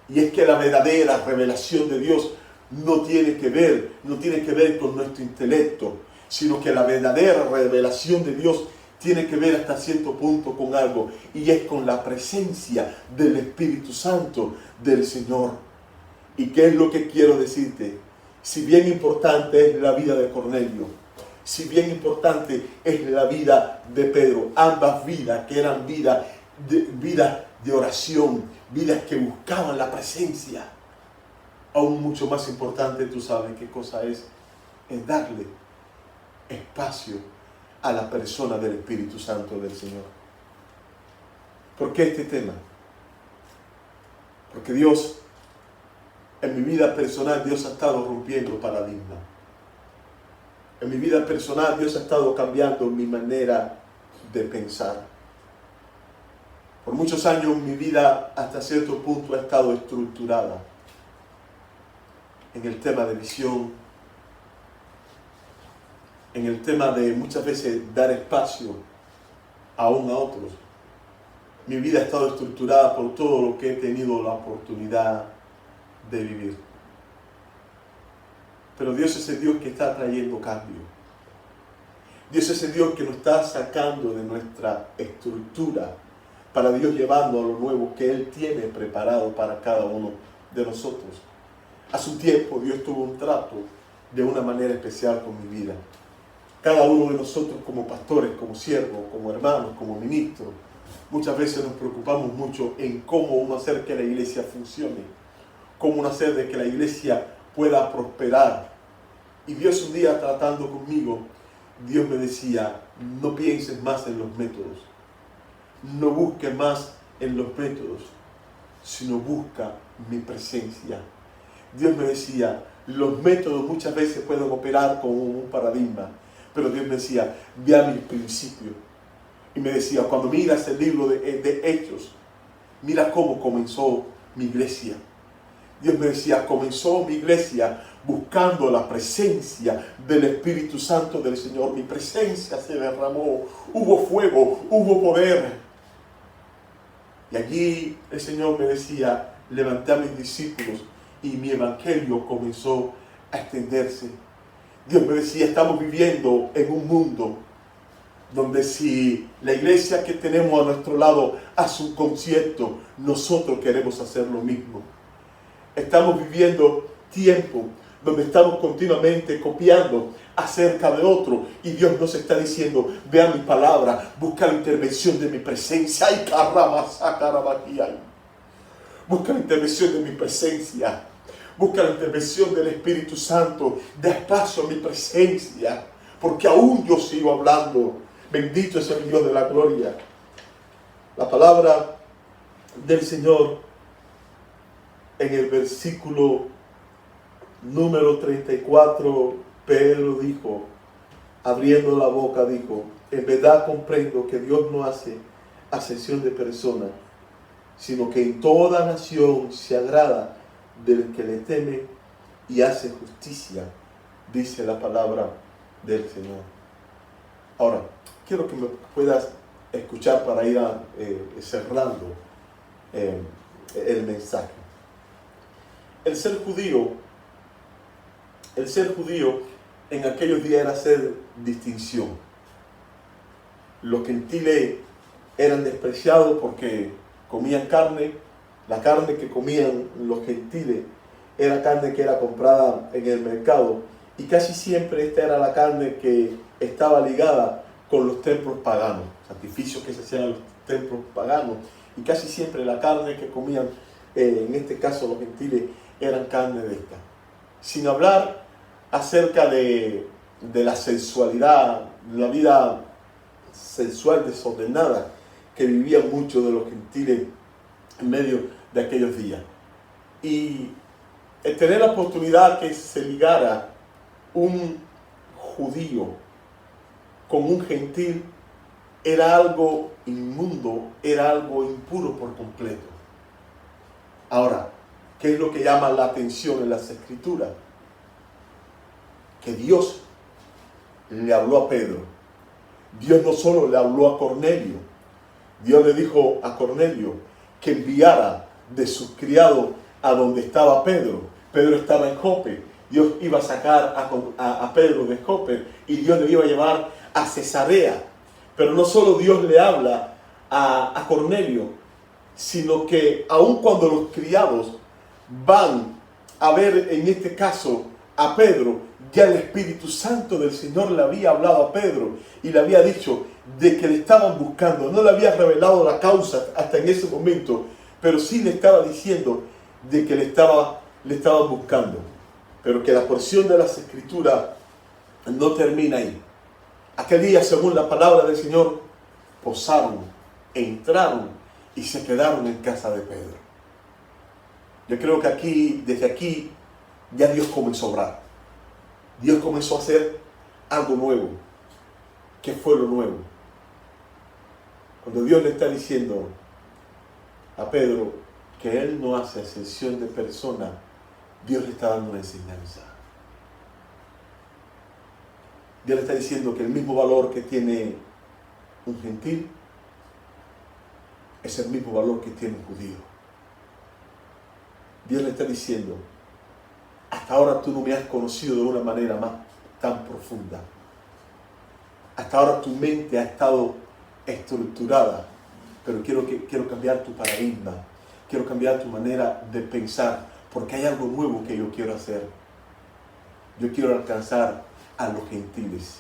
y es que la verdadera revelación de Dios no tiene que ver con nuestro intelecto, sino que la verdadera revelación de Dios tiene que ver hasta cierto punto con algo, y es con la presencia del Espíritu Santo del Señor. ¿Y qué es lo que quiero decirte? Si bien importante es la vida de Cornelio, si bien importante es la vida de Pedro, ambas vidas que eran vidas de oración, vidas que buscaban la presencia, aún mucho más importante, tú sabes qué cosa es darle espacio a la persona del Espíritu Santo del Señor. ¿Por qué este tema? Porque Dios, en mi vida personal, Dios ha estado rompiendo paradigmas. En mi vida personal, Dios ha estado cambiando mi manera de pensar. Por muchos años mi vida hasta cierto punto ha estado estructurada en el tema de visión, en el tema de muchas veces dar espacio aún a otros. Mi vida ha estado estructurada por todo lo que he tenido la oportunidad de vivir. Pero Dios es el Dios que está trayendo cambio. Dios es el Dios que nos está sacando de nuestra estructura para Dios llevando a lo nuevo que Él tiene preparado para cada uno de nosotros. Hace un tiempo Dios tuvo un trato de una manera especial con mi vida. Cada uno de nosotros como pastores, como siervos, como hermanos, como ministros, muchas veces nos preocupamos mucho en cómo hacer que la iglesia funcione, cómo hacer de que la iglesia pueda prosperar. Y Dios un día tratando conmigo, Dios me decía, no pienses más en los métodos, no busques más en los métodos, sino busca mi presencia. Dios me decía, los métodos muchas veces pueden operar como un paradigma, pero Dios me decía, ve a mis principios. Y me decía, cuando miras el libro de Hechos, mira cómo comenzó mi iglesia. Dios me decía, comenzó mi iglesia buscando la presencia del Espíritu Santo del Señor. Mi presencia se derramó, hubo fuego, hubo poder. Y allí el Señor me decía, levanté a mis discípulos y mi evangelio comenzó a extenderse. Dios me decía, estamos viviendo en un mundo donde si la iglesia que tenemos a nuestro lado hace un concierto, nosotros queremos hacer lo mismo. Estamos viviendo tiempo donde estamos continuamente copiando acerca de otro y Dios nos está diciendo, vea mi palabra, busca la intervención de mi presencia. ¡Ay, caramba, sacarabajía! Busca la intervención de mi presencia. Busca la intervención del Espíritu Santo. Da espacio a mi presencia, porque aún yo sigo hablando. Bendito es el Dios de la gloria. La palabra del Señor en el versículo número 34, Pedro dijo, abriendo la boca, dijo, en verdad comprendo que Dios no hace acepción de personas, sino que en toda nación se agrada del que le teme y hace justicia, dice la palabra del Señor. Ahora, quiero que me puedas escuchar para ir cerrando el mensaje. El ser judío en aquellos días era hacer distinción. Los gentiles eran despreciados porque comían carne. La carne que comían los gentiles era carne que era comprada en el mercado. Y casi siempre esta era la carne que estaba ligada con los templos paganos, sacrificios que se hacían en los templos paganos. Y casi siempre la carne que comían, en este caso los gentiles, eran carne de esta. Sin hablar acerca de la sensualidad, la vida sensual desordenada que vivían muchos de los gentiles en medio de aquellos días. Y el tener la oportunidad que se ligara un judío con un gentil era algo inmundo, era algo impuro por completo. Ahora, ¿qué es lo que llama la atención en las Escrituras? Que Dios le habló a Pedro. Dios no solo le habló a Cornelio, Dios le dijo a Cornelio que enviara de sus criados a donde estaba Pedro. Pedro estaba en Jope. Dios iba a sacar a Pedro de Jope y Dios le iba a llevar a Cesarea. Pero no solo Dios le habla a Cornelio, sino que aun cuando los criados van a ver en este caso a Pedro, ya el Espíritu Santo del Señor le había hablado a Pedro y le había dicho de que le estaban buscando. No le había revelado la causa hasta en ese momento, pero sí le estaba diciendo de que le estaban buscando. Pero que la porción de las Escrituras no termina ahí. Aquel día, según la palabra del Señor, posaron, entraron y se quedaron en casa de Pedro. Yo creo que desde aquí, ya Dios comenzó a obrar. Dios comenzó a hacer algo nuevo. ¿Qué fue lo nuevo? Cuando Dios le está diciendo a Pedro que Él no hace acepción de personas, Dios le está dando una enseñanza. Dios le está diciendo que el mismo valor que tiene un gentil es el mismo valor que tiene un judío. Dios le está diciendo, hasta ahora tú no me has conocido de una manera más tan profunda. Hasta ahora tu mente ha estado estructurada, pero quiero cambiar tu paradigma, quiero cambiar tu manera de pensar, porque hay algo nuevo que yo quiero hacer. Yo quiero alcanzar a los gentiles.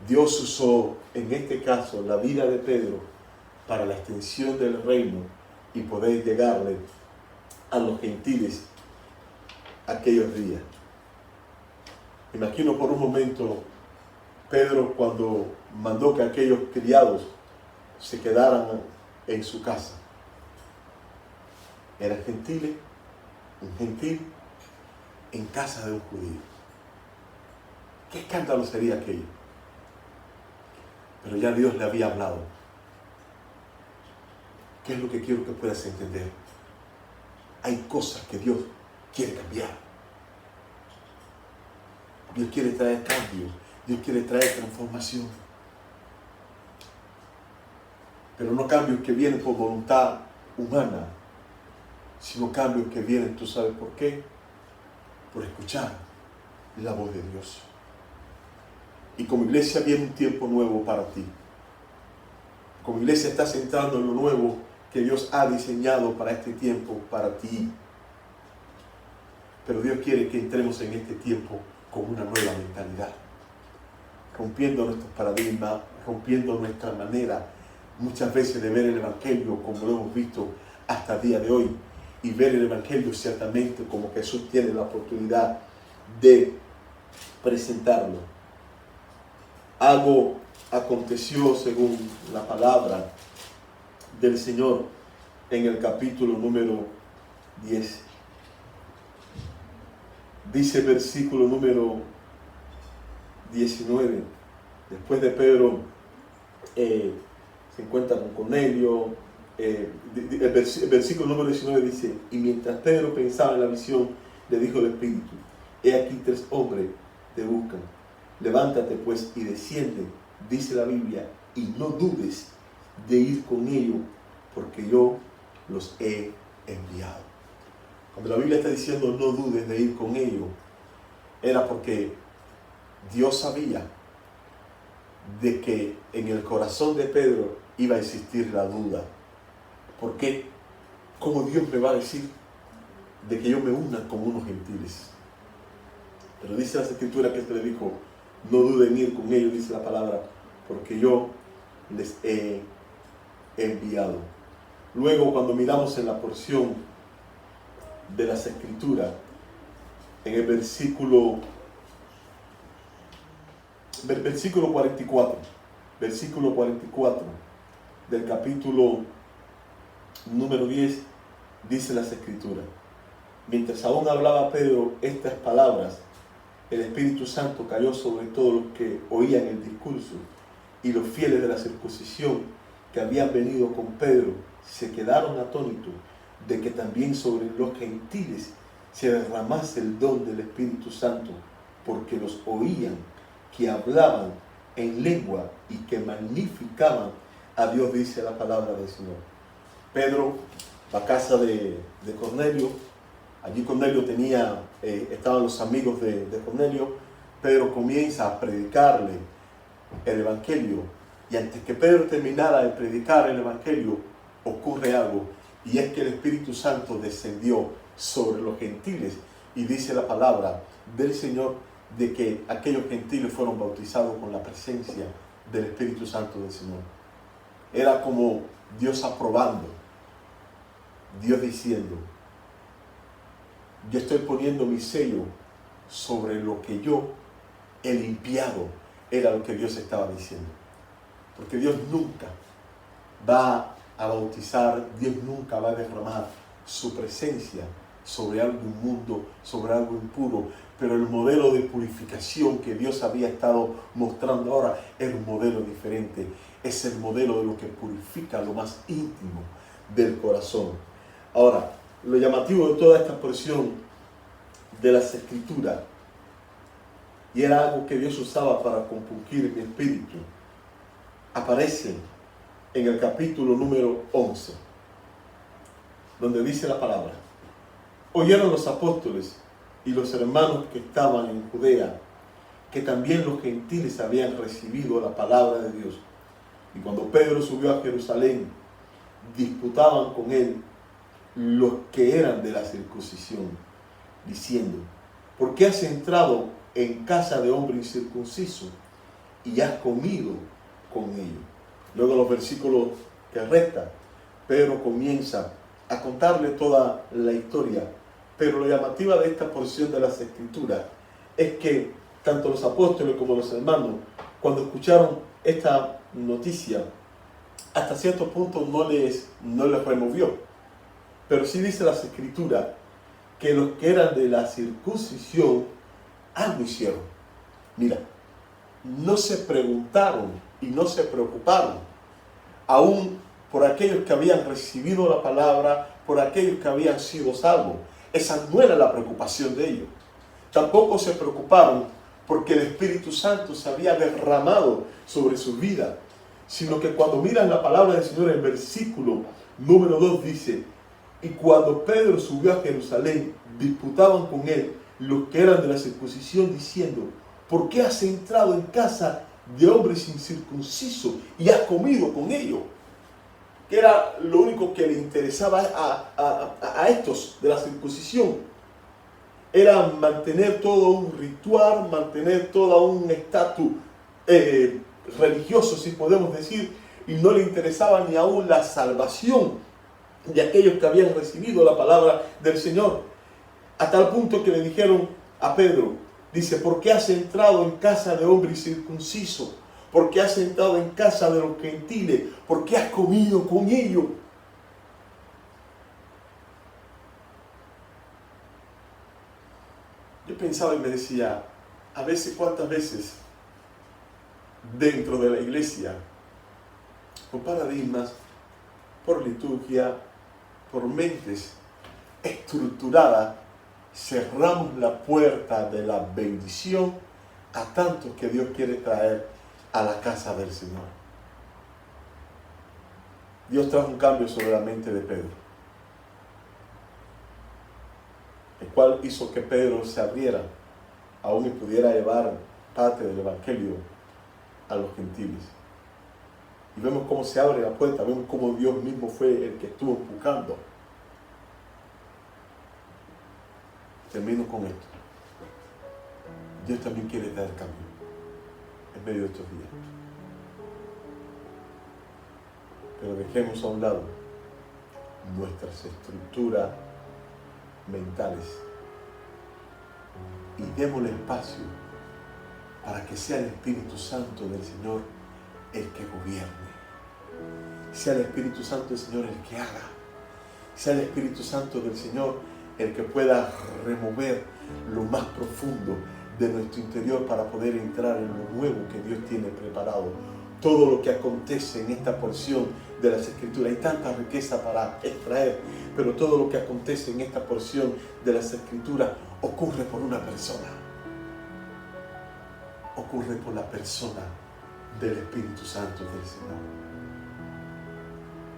Dios usó en este caso la vida de Pedro para la extensión del reino y poder llegarle a los gentiles aquellos días. Imagino por un momento Pedro cuando mandó que aquellos criados se quedaran en su casa. Eran gentiles, un gentil en casa de un judío. ¿Qué escándalo sería aquello? Pero ya Dios le había hablado. ¿Qué es lo que quiero que puedas entender? Hay cosas que Dios quiere cambiar. Dios quiere traer cambio. Dios quiere traer transformación. Pero no cambios que vienen por voluntad humana, sino cambios que vienen, ¿tú sabes por qué? Por escuchar la voz de Dios. Y como iglesia viene un tiempo nuevo para ti. Como iglesia estás entrando en lo nuevo que Dios ha diseñado para este tiempo, para ti. Pero Dios quiere que entremos en este tiempo con una nueva mentalidad. Rompiendo nuestros paradigmas, rompiendo nuestra manera muchas veces de ver el Evangelio como lo hemos visto hasta el día de hoy. Y ver el Evangelio ciertamente como Jesús tiene la oportunidad de presentarlo. Algo aconteció según la palabra del Señor en el capítulo número 10. Dice el versículo número 19. Después de Pedro se encuentra con Cornelio. El versículo número 19 dice: y mientras Pedro pensaba en la visión, le dijo el Espíritu: he aquí 3 hombres te buscan. Levántate pues y desciende, dice la Biblia, y no dudes de ir con ellos, porque yo los he enviado. Cuando la Biblia está diciendo no dudes de ir con ellos, era porque Dios sabía de que en el corazón de Pedro iba a existir la duda. ¿Por qué? ¿Cómo Dios me va a decir de que yo me una con unos gentiles? Pero dice las Escrituras que se le dijo: no duden en ir con ellos, dice la palabra, porque yo les he enviado. Luego, cuando miramos en la porción de las Escrituras, en el versículo 44 del capítulo número 10, dice las Escrituras: mientras aún hablaba Pedro estas palabras, el Espíritu Santo cayó sobre todos los que oían el discurso, y los fieles de la circuncisión que habían venido con Pedro se quedaron atónitos de que también sobre los gentiles se derramase el don del Espíritu Santo, porque los oían que hablaban en lengua y que magnificaban a Dios, dice la palabra del Señor. Pedro va a casa de Cornelio. Allí Cornelio estaban los amigos de Cornelio. Pedro comienza a predicarle el Evangelio. Y antes que Pedro terminara de predicar el Evangelio, ocurre algo. Y es que el Espíritu Santo descendió sobre los gentiles. Y dice la palabra del Señor de que aquellos gentiles fueron bautizados con la presencia del Espíritu Santo del Señor. Era como Dios aprobando. Dios diciendo: yo estoy poniendo mi sello sobre lo que yo he limpiado. Era lo que Dios estaba diciendo. Porque Dios nunca va a bautizar, Dios nunca va a derramar su presencia sobre algo inmundo, sobre algo impuro. Pero el modelo de purificación que Dios había estado mostrando ahora es un modelo diferente. Es el modelo de lo que purifica lo más íntimo del corazón. Ahora, lo llamativo de toda esta porción de las Escrituras y era algo que Dios usaba para compunir mi espíritu. Aparece en el capítulo número 11, donde dice la palabra: oyeron los apóstoles y los hermanos que estaban en Judea, que también los gentiles habían recibido la palabra de Dios. Y cuando Pedro subió a Jerusalén, disputaban con él los que eran de la circuncisión, diciendo: ¿por qué has entrado en casa de hombre incircunciso y has comido con ellos? Luego, los versículos que restan, Pedro comienza a contarle toda la historia, pero lo llamativo de esta porción de las Escrituras es que tanto los apóstoles como los hermanos, cuando escucharon esta noticia, hasta cierto punto no les removió. Pero sí dice las Escrituras que los que eran de la circuncisión algo hicieron. Mira, no se preguntaron y no se preocuparon, aún por aquellos que habían recibido la palabra, por aquellos que habían sido salvos. Esa no era la preocupación de ellos. Tampoco se preocuparon porque el Espíritu Santo se había derramado sobre su vida, sino que cuando miran la palabra del Señor, en el versículo número 2 dice: y cuando Pedro subió a Jerusalén, disputaban con él los que eran de la circuncisión, diciendo: ¿por qué has entrado en casa de hombres incircuncisos y has comido con ellos? Que era lo único que le interesaba a estos de la circuncisión. Era mantener todo un ritual, mantener todo un estatus religioso, si podemos decir, y no le interesaba ni aún la salvación de aquellos que habían recibido la palabra del Señor. A tal punto que le dijeron a Pedro, dice: ¿por qué has entrado en casa de hombre incircunciso? ¿Por qué has entrado en casa de los gentiles? ¿Por qué has comido con ellos? Yo pensaba y me decía, a veces, ¿cuántas veces dentro de la iglesia, por paradigmas, por liturgia, por mentes estructuradas, cerramos la puerta de la bendición a tantos que Dios quiere traer a la casa del Señor? Dios trajo un cambio sobre la mente de Pedro, el cual hizo que Pedro se abriera aún y pudiera llevar parte del Evangelio a los gentiles. Y vemos cómo se abre la puerta, vemos cómo Dios mismo fue el que estuvo empujando. Termino con esto. Dios también quiere traer cambio en medio de estos días. Pero dejemos a un lado nuestras estructuras mentales y démosle espacio para que sea el Espíritu Santo del Señor el que gobierne, sea el Espíritu Santo del Señor el que haga, sea el Espíritu Santo del Señor el que pueda remover lo más profundo de nuestro interior para poder entrar en lo nuevo que Dios tiene preparado. Todo lo que acontece en esta porción de las Escrituras, hay tanta riqueza para extraer, pero todo lo que acontece en esta porción de las Escrituras ocurre por una persona. Ocurre por la persona del Espíritu Santo del Señor.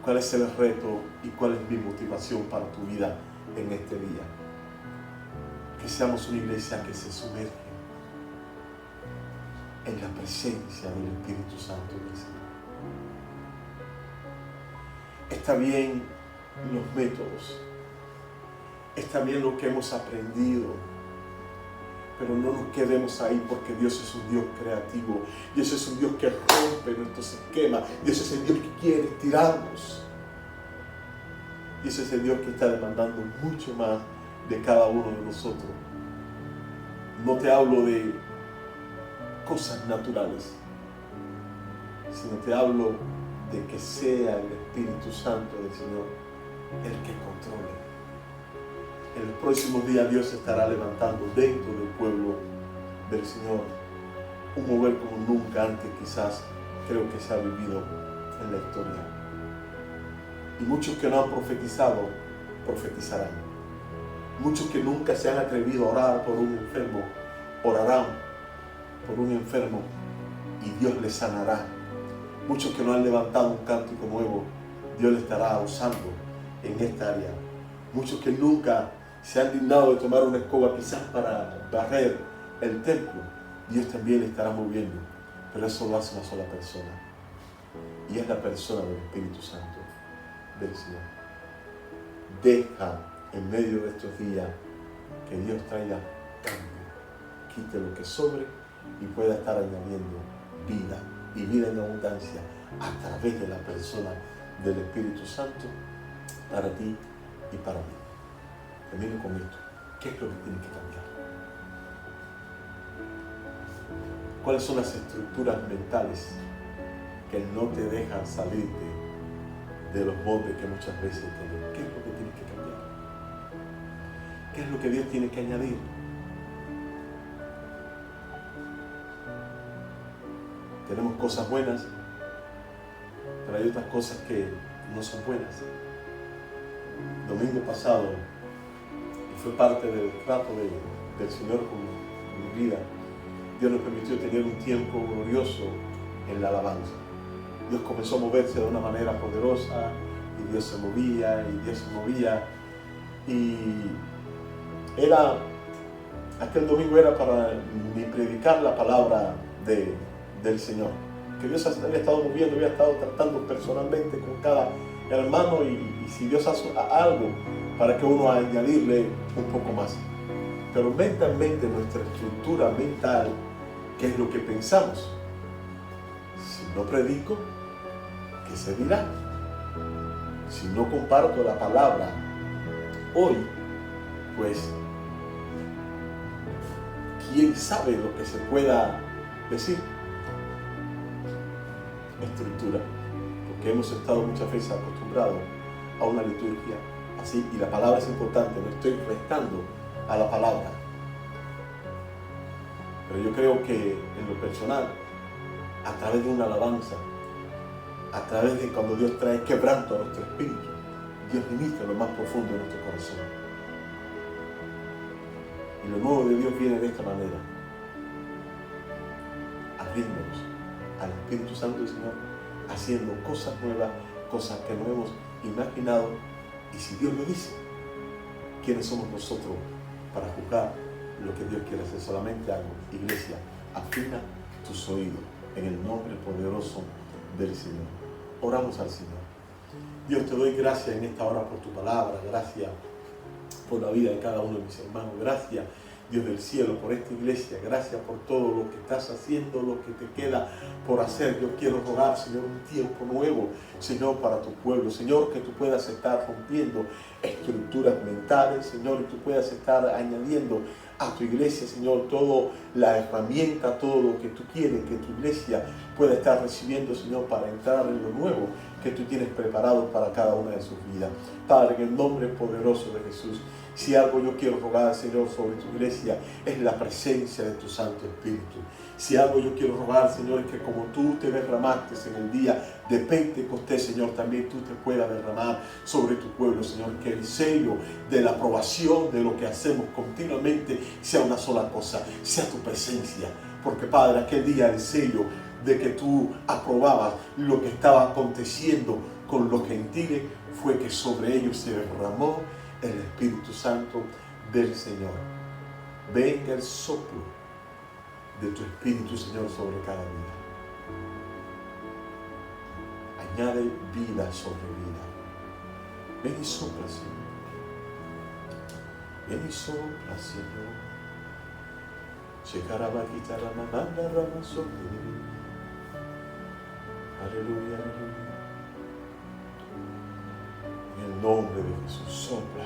¿Cuál es el reto y cuál es mi motivación para tu vida en este día? Que seamos una iglesia que se sumerge en la presencia del Espíritu Santo del Señor. Está bien los métodos, está bien lo que hemos aprendido, pero no nos quedemos ahí, porque Dios es un Dios creativo. Dios es un Dios que rompe nuestros esquemas. Dios es el Dios que quiere estirarnos. Dios es el Dios que está demandando mucho más de cada uno de nosotros. No te hablo de cosas naturales, sino te hablo de que sea el Espíritu Santo del Señor el que controle. En los próximos días Dios estará levantando dentro del pueblo del Señor un mover como nunca antes quizás creo que se ha vivido en la historia. Y muchos que no han profetizado, profetizarán. Muchos que nunca se han atrevido a orar por un enfermo, orarán por un enfermo y Dios le sanará. Muchos que no han levantado un cántico nuevo, Dios le estará usando en esta área. Muchos que nunca se han dignado de tomar una escoba quizás para barrer el templo, Dios también le estará moviendo. Pero eso lo hace una sola persona. Y es la persona del Espíritu Santo del Señor. Deja en medio de estos días que Dios traiga cambio. Quite lo que sobre y pueda estar añadiendo vida y vida en abundancia a través de la persona del Espíritu Santo para ti y para mí. Termino con esto. ¿Qué es lo que tiene que cambiar? ¿Cuáles son las estructuras mentales que no te dejan salir de los moldes que muchas veces tienes? ¿Qué es lo que tienes que cambiar? ¿Qué es lo que Dios tiene que añadir? Tenemos cosas buenas, pero hay otras cosas que no son buenas. Domingo pasado, y fue parte del trato del Señor con mi vida, Dios nos permitió tener un tiempo glorioso en la alabanza. Dios comenzó a moverse de una manera poderosa, y Dios se movía, y Dios se movía. Y aquel domingo era para ni predicar la palabra del Señor, que Dios había estado moviendo, había estado tratando personalmente con cada hermano, y si Dios hace algo para que uno añadirle un poco más. Pero mentalmente, nuestra estructura mental, ¿qué es lo que pensamos? Si no predico, ¿qué se dirá? Si no comparto la palabra hoy, pues ¿quién sabe lo que se pueda decir? Estructura, porque hemos estado muchas veces acostumbrados a una liturgia así, y la palabra es importante, no estoy restando a la palabra, pero yo creo que en lo personal, a través de una alabanza, a través de cuando Dios trae quebranto a nuestro espíritu, Dios ministra lo más profundo de nuestro corazón, y lo nuevo de Dios viene de esta manera, abriéndonos al Espíritu Santo del Señor, haciendo cosas nuevas, cosas que no hemos imaginado. Y si Dios lo dice, ¿quiénes somos nosotros para juzgar lo que Dios quiere hacer? Solamente algo. Iglesia, afina tus oídos en el nombre poderoso del Señor. Oramos al Señor. Dios, te doy gracias en esta hora por tu palabra. Gracias por la vida de cada uno de mis hermanos. Gracias, Dios del cielo, por esta iglesia. Gracias por todo lo que estás haciendo, lo que te queda por hacer. Yo quiero rogar, Señor, un tiempo nuevo, Señor, para tu pueblo. Señor, que tú puedas estar rompiendo estructuras mentales, Señor, y tú puedas estar añadiendo a tu iglesia, Señor, toda la herramienta, todo lo que tú quieres que tu iglesia pueda estar recibiendo, Señor, para entrar en lo nuevo que tú tienes preparado para cada una de sus vidas. Padre, en el nombre poderoso de Jesús, si algo yo quiero rogar, Señor, sobre tu iglesia, es la presencia de tu Santo Espíritu. Si algo yo quiero rogar, Señor, es que como tú te derramaste en el día de Pentecostés, Señor, también tú te puedas derramar sobre tu pueblo, Señor. Que el sello de la aprobación de lo que hacemos continuamente sea una sola cosa, sea tu presencia. Porque, Padre, aquel día el sello de que tú aprobabas lo que estaba aconteciendo con los gentiles fue que sobre ellos se derramó el Espíritu Santo del Señor. Venga el soplo de tu Espíritu, Señor, sobre cada vida. Añade vida sobre vida. Ven y sopla, Señor. Ven y sopla, Señor. Aleluya, aleluya. En el nombre de Jesús, sopla.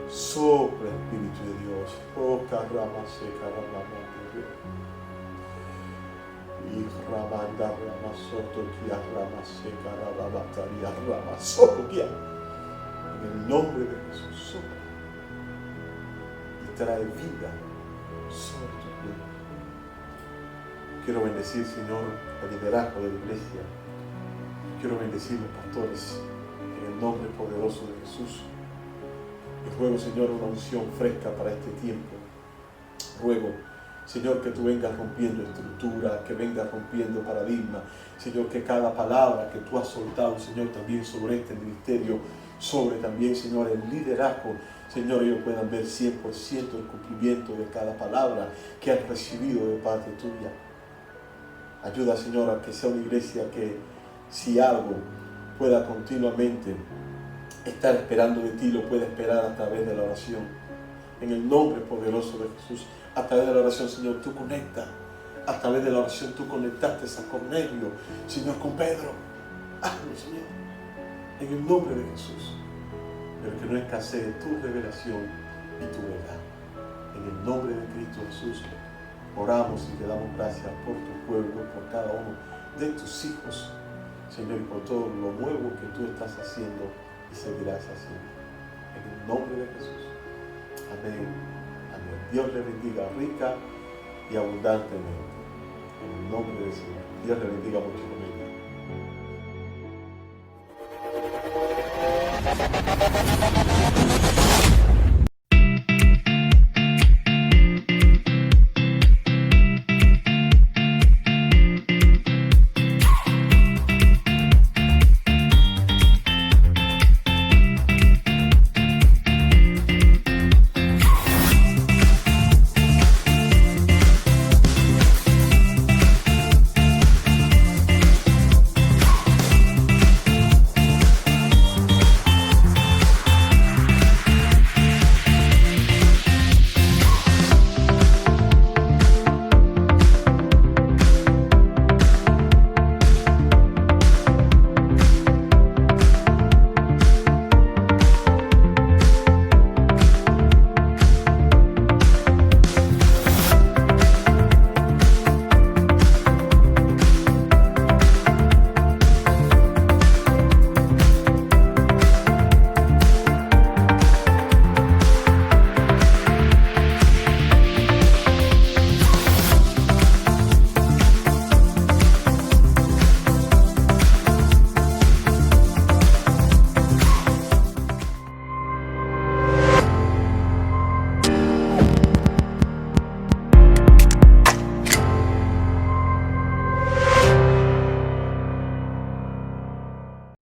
Sopla, Espíritu de Dios. Oh, carrama seca, rama y ramanda, rama soto, kia, rama seca, rama taria, rama soto, kia. En el nombre de Jesús, sopla. Y trae vida sobre tu pueblo. Quiero bendecir, Señor, el liderazgo de la iglesia. Quiero bendecir los pastores en el nombre poderoso de Jesús. Y ruego, Señor, una unción fresca para este tiempo. Ruego Señor, que tú vengas rompiendo estructura, que vengas rompiendo paradigma. Señor, que cada palabra que tú has soltado, Señor, también sobre este ministerio, sobre también, Señor, el liderazgo, Señor, ellos puedan ver 100% el cumplimiento de cada palabra que han recibido de parte tuya. Ayuda, Señor, a que sea una iglesia que, si algo pueda continuamente estar esperando de ti, lo pueda esperar a través de la oración. En el nombre poderoso de Jesús, a través de la oración, Señor, tú conectas. A través de la oración tú conectaste a Cornelio, Señor, con Pedro. Hazlo, Señor, en el nombre de Jesús. Pero que no escasee tu revelación y tu verdad. En el nombre de Cristo Jesús, oramos y te damos gracias por tu pueblo, por cada uno de tus hijos, Señor, y por todo lo nuevo que tú estás haciendo y seguirás haciendo. En el nombre de Jesús. Amén. Amén. Dios le bendiga rica y abundantemente. En el nombre del Señor. Dios le bendiga mucho. Amén.